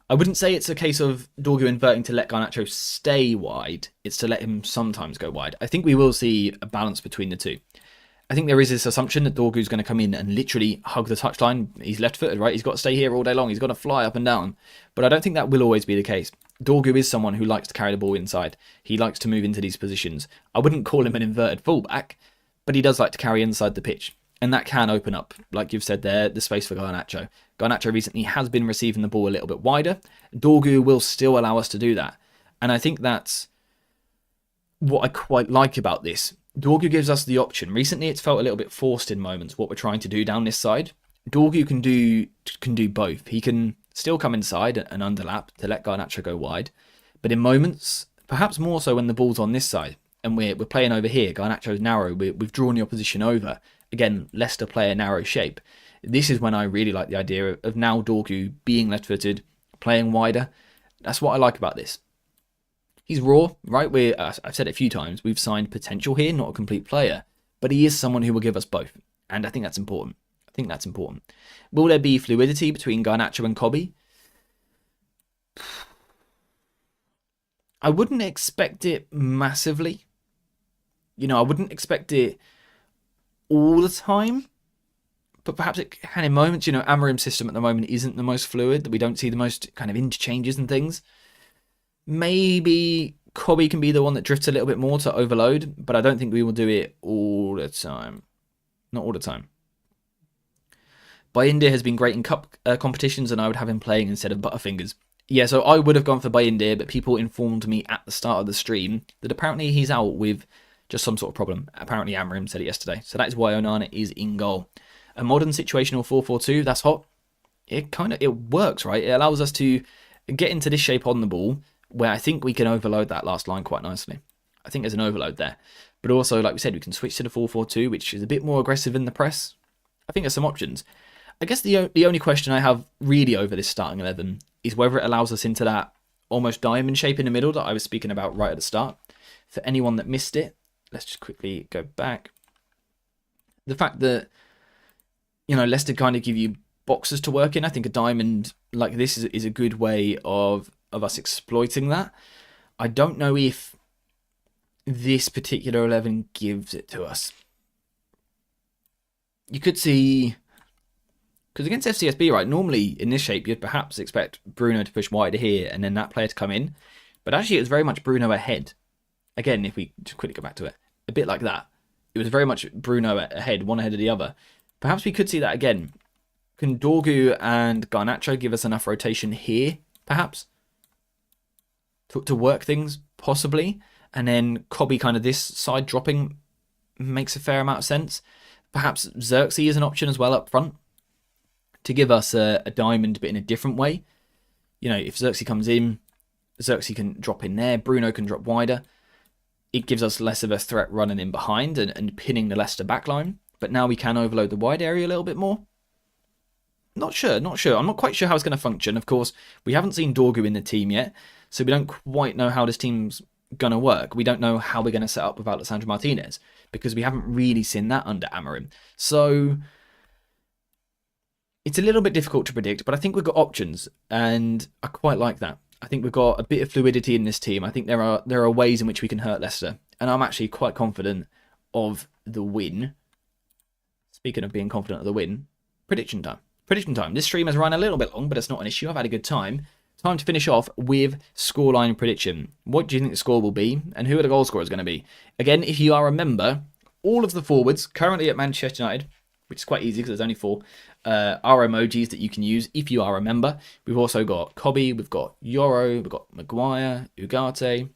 I wouldn't say it's a case of Dorgu inverting to let Garnacho stay wide. It's to let him sometimes go wide. I think we will see a balance between the two. I think there is this assumption that Dorgu's going to come in and literally hug the touchline. He's left-footed, right? He's got to stay here all day long. He's got to fly up and down. But I don't think that will always be the case. Dorgu is someone who likes to carry the ball inside. He likes to move into these positions. I wouldn't call him an inverted fullback, but he does like to carry inside the pitch. And that can open up, like you've said there, the space for Garnacho. Garnacho recently has been receiving the ball a little bit wider. Dorgu will still allow us to do that. And I think that's what I quite like about this. Dorgu gives us the option. Recently, it's felt a little bit forced in moments, what we're trying to do down this side. Dorgu can do both. He can still come inside and underlap to let Garnacho go wide. But in moments, perhaps more so when the ball's on this side, and we're playing over here, Garnacho's narrow, we've drawn the opposition over. Again, Leicester play a narrow shape. This is when I really like the idea of now Dorgu being left-footed, playing wider. That's what I like about this. He's raw, right? I've said it a few times. We've signed potential here, not a complete player. But he is someone who will give us both. And I think that's important. Will there be fluidity between Garnacho and Kobe? I wouldn't expect it massively. You know, I wouldn't expect it all the time. But perhaps it can in moments. You know, Amorim's system at the moment isn't the most fluid. We don't see the most kind of interchanges and things. Maybe Kobe can be the one that drifts a little bit more to overload, but I don't think we will do it all the time. Not all the time. Bayindir has been great in cup competitions, and I would have him playing instead of Butterfingers. Yeah, so I would have gone for Bayindir, but people informed me at the start of the stream that apparently he's out with just some sort of problem. Apparently Amorim said it yesterday. So that is why Onana is in goal. A modern situational 4-4-2, that's hot. It works, right? It allows us to get into this shape on the ball, where I think we can overload that last line quite nicely. I think there's an overload there. But also, like we said, we can switch to the 4-4-2, which is a bit more aggressive in the press. I think there's some options. I guess the only question I have really over this starting 11 is whether it allows us into that almost diamond shape in the middle that I was speaking about right at the start. For anyone that missed it, let's just quickly go back. The fact that, you know, Leicester kind of give you boxes to work in. I think a diamond like this is a good way of us exploiting that. I don't know if this particular 11 gives it to us. You could see, because against FCSB, right, normally in this shape, you'd perhaps expect Bruno to push wider here and then that player to come in. But actually, it was very much Bruno ahead. Again, if we just quickly go back to it, a bit like that. It was very much Bruno ahead, one ahead of the other. Perhaps we could see that again. Can Dorgu and Garnacho give us enough rotation here, perhaps? To work things, possibly. And then Cobby kind of this side dropping makes a fair amount of sense. Perhaps Xerxes is an option as well up front to give us a diamond, but in a different way. You know, if Xerxes comes in, Xerxes can drop in there. Bruno can drop wider. It gives us less of a threat running in behind and pinning the Leicester backline. But now we can overload the wide area a little bit more. Not sure. I'm not quite sure how it's going to function. Of course, we haven't seen Dorgu in the team yet, so we don't quite know how this team's going to work. We don't know how we're going to set up without Lisandro Martinez, because we haven't really seen that under Amorim. So it's a little bit difficult to predict, but I think we've got options, and I quite like that. I think we've got a bit of fluidity in this team. I think there are ways in which we can hurt Leicester, and I'm actually quite confident of the win. Speaking of being confident of the win, prediction time. Prediction time. This stream has run a little bit long, but it's not an issue. I've had a good time. Time to finish off with scoreline prediction. What do you think the score will be, and who are the goal scorers going to be? Again, if you are a member, all of the forwards currently at Manchester United, which is quite easy because there's only 4, are emojis that you can use if you are a member. We've also got Cobby, we've got Yoro, we've got Maguire, Ugarte,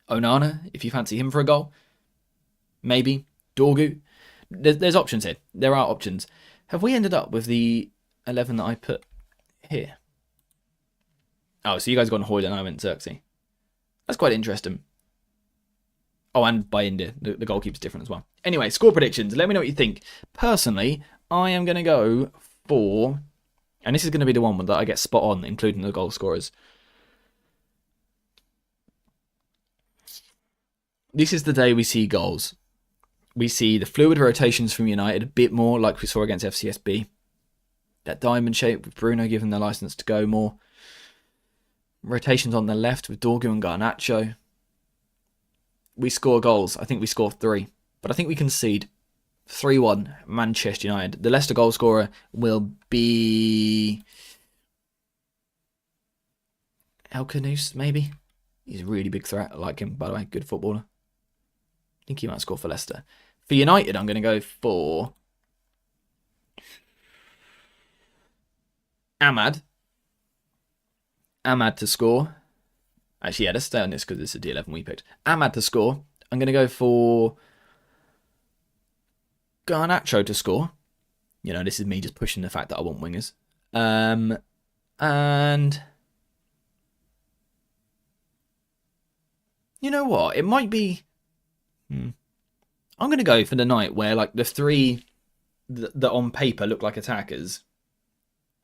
Onana, if you fancy him for a goal. Maybe. Dorgu. There's options here. There are options. Have we ended up with the 11 that I put here? Oh, so you guys got Hoyle and I went Xerxes. That's quite interesting. Oh, and by India. The goalkeeper's different as well. Anyway, score predictions. Let me know what you think. Personally, I am going to go for... And this is going to be the one that I get spot on, including the goal scorers. This is the day we see goals. We see the fluid rotations from United a bit more, like we saw against FCSB. That diamond shape with Bruno giving the license to go more. Rotations on the left with Dorgu and Garnacho. We score goals. I think we score 3. But I think we concede 3-1 Manchester United. The Leicester goal scorer will be... El Khanous, maybe? He's a really big threat. I like him, by the way. Good footballer. I think he might score for Leicester. For United, I'm going to go for Ahmad. Ahmad to score. Actually, yeah, let's stay on this because this is the 11 we picked. Ahmad to score. I'm going to go for Garnacho to score. You know, this is me just pushing the fact that I want wingers. And you know what? It might be... I'm going to go for the night where like the 3 that on paper look like attackers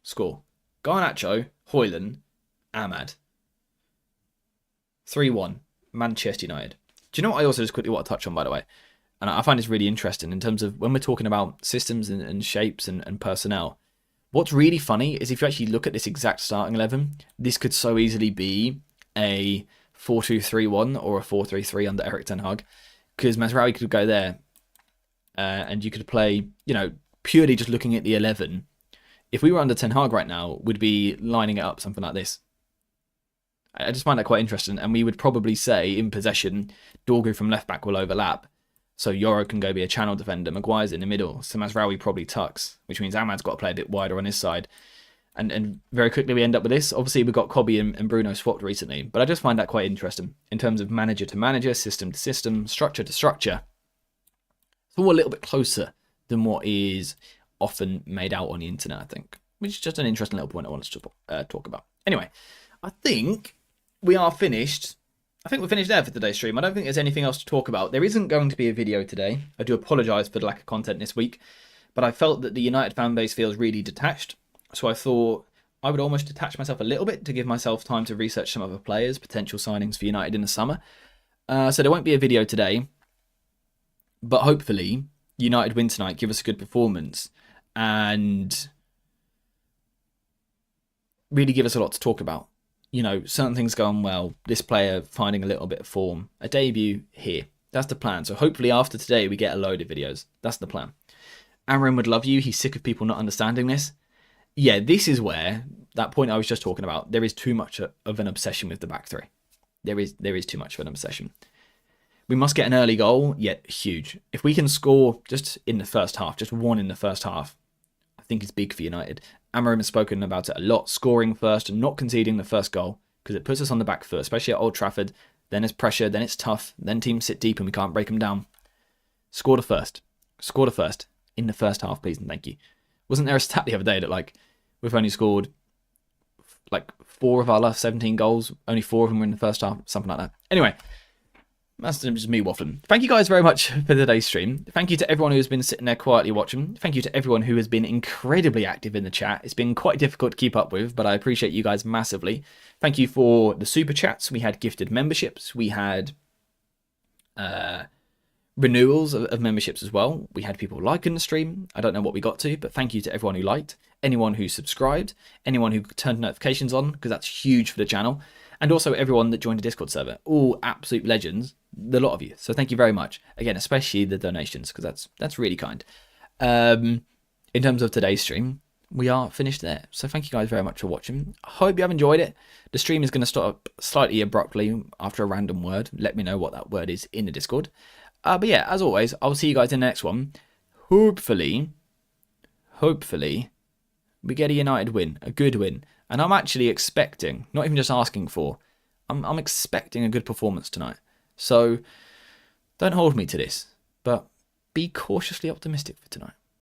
score. Garnacho, Hoyland, Ahmad. 3-1, Manchester United. Do you know what I also just quickly want to touch on, by the way? And I find this really interesting in terms of when we're talking about systems and shapes and personnel. What's really funny is if you actually look at this exact starting 11, this could so easily be a 4-2-3-1 or a 4-3-3 under Erik ten Hag. Because Mazraoui could go there and you could play, you know, purely just looking at the 11. If we were under Ten Hag right now, we'd be lining it up something like this. I just find that quite interesting. And we would probably say, in possession, Dorgu from left back will overlap. So Yoro can go be a channel defender. Maguire's in the middle. So Mazraoui probably tucks, which means Ahmad's got to play a bit wider on his side. And very quickly we end up with this. Obviously, we've got Cobby and Bruno swapped recently. But I just find that quite interesting in terms of manager to manager, system to system, structure to structure. It's all a little bit closer than what is often made out on the internet, I think. Which is just an interesting little point I wanted to talk about. Anyway, I think we are finished. I think we're finished there for today's stream. I don't think there's anything else to talk about. There isn't going to be a video today. I do apologise for the lack of content this week. But I felt that the United fan base feels really detached. So I thought I would almost detach myself a little bit to give myself time to research some other players, potential signings for United in the summer. So there won't be a video today. But hopefully, United win tonight, give us a good performance, and really give us a lot to talk about. You know, certain things going well, this player finding a little bit of form, a debut here. That's the plan. So hopefully after today, we get a load of videos. That's the plan. Amram would love you. He's sick of people not understanding this. Yeah, this is where, that point I was just talking about, there is too much of an obsession with the back 3. There is too much of an obsession. We must get an early goal, yet huge. If we can score just in the first half, just one in the first half, I think it's big for United. Amorim has spoken about it a lot, scoring first and not conceding the first goal, because it puts us on the back foot, especially at Old Trafford. Then it's pressure, then it's tough, then teams sit deep and we can't break them down. Score the first. Score the first in the first half, please and thank you. Wasn't there a stat the other day that like we've only scored like 4 of our last 17 goals, only 4 of them were in the first half, something like that. Anyway, that's just me waffling. Thank you guys very much for today's stream. Thank you to everyone who has been sitting there quietly watching. Thank you to everyone who has been incredibly active in the chat. It's been quite difficult to keep up with, but I appreciate you guys massively. Thank you for the super chats. We had gifted memberships. We had renewals of memberships as well. We had people liking the stream. I don't know what we got to, but thank you to everyone who liked, anyone who subscribed, anyone who turned notifications on, because that's huge for the channel, and also everyone that joined the Discord server. All absolute legends, the lot of you. So thank you very much. Again, especially the donations, because that's really kind. In terms of today's stream, we are finished there. So thank you guys very much for watching. I hope you have enjoyed it. The stream is going to stop slightly abruptly after a random word. Let me know what that word is in the Discord. But yeah, as always, I'll see you guys in the next one. Hopefully, we get a United win, a good win. And I'm actually expecting, not even just asking for, I'm expecting a good performance tonight. So don't hold me to this, but be cautiously optimistic for tonight.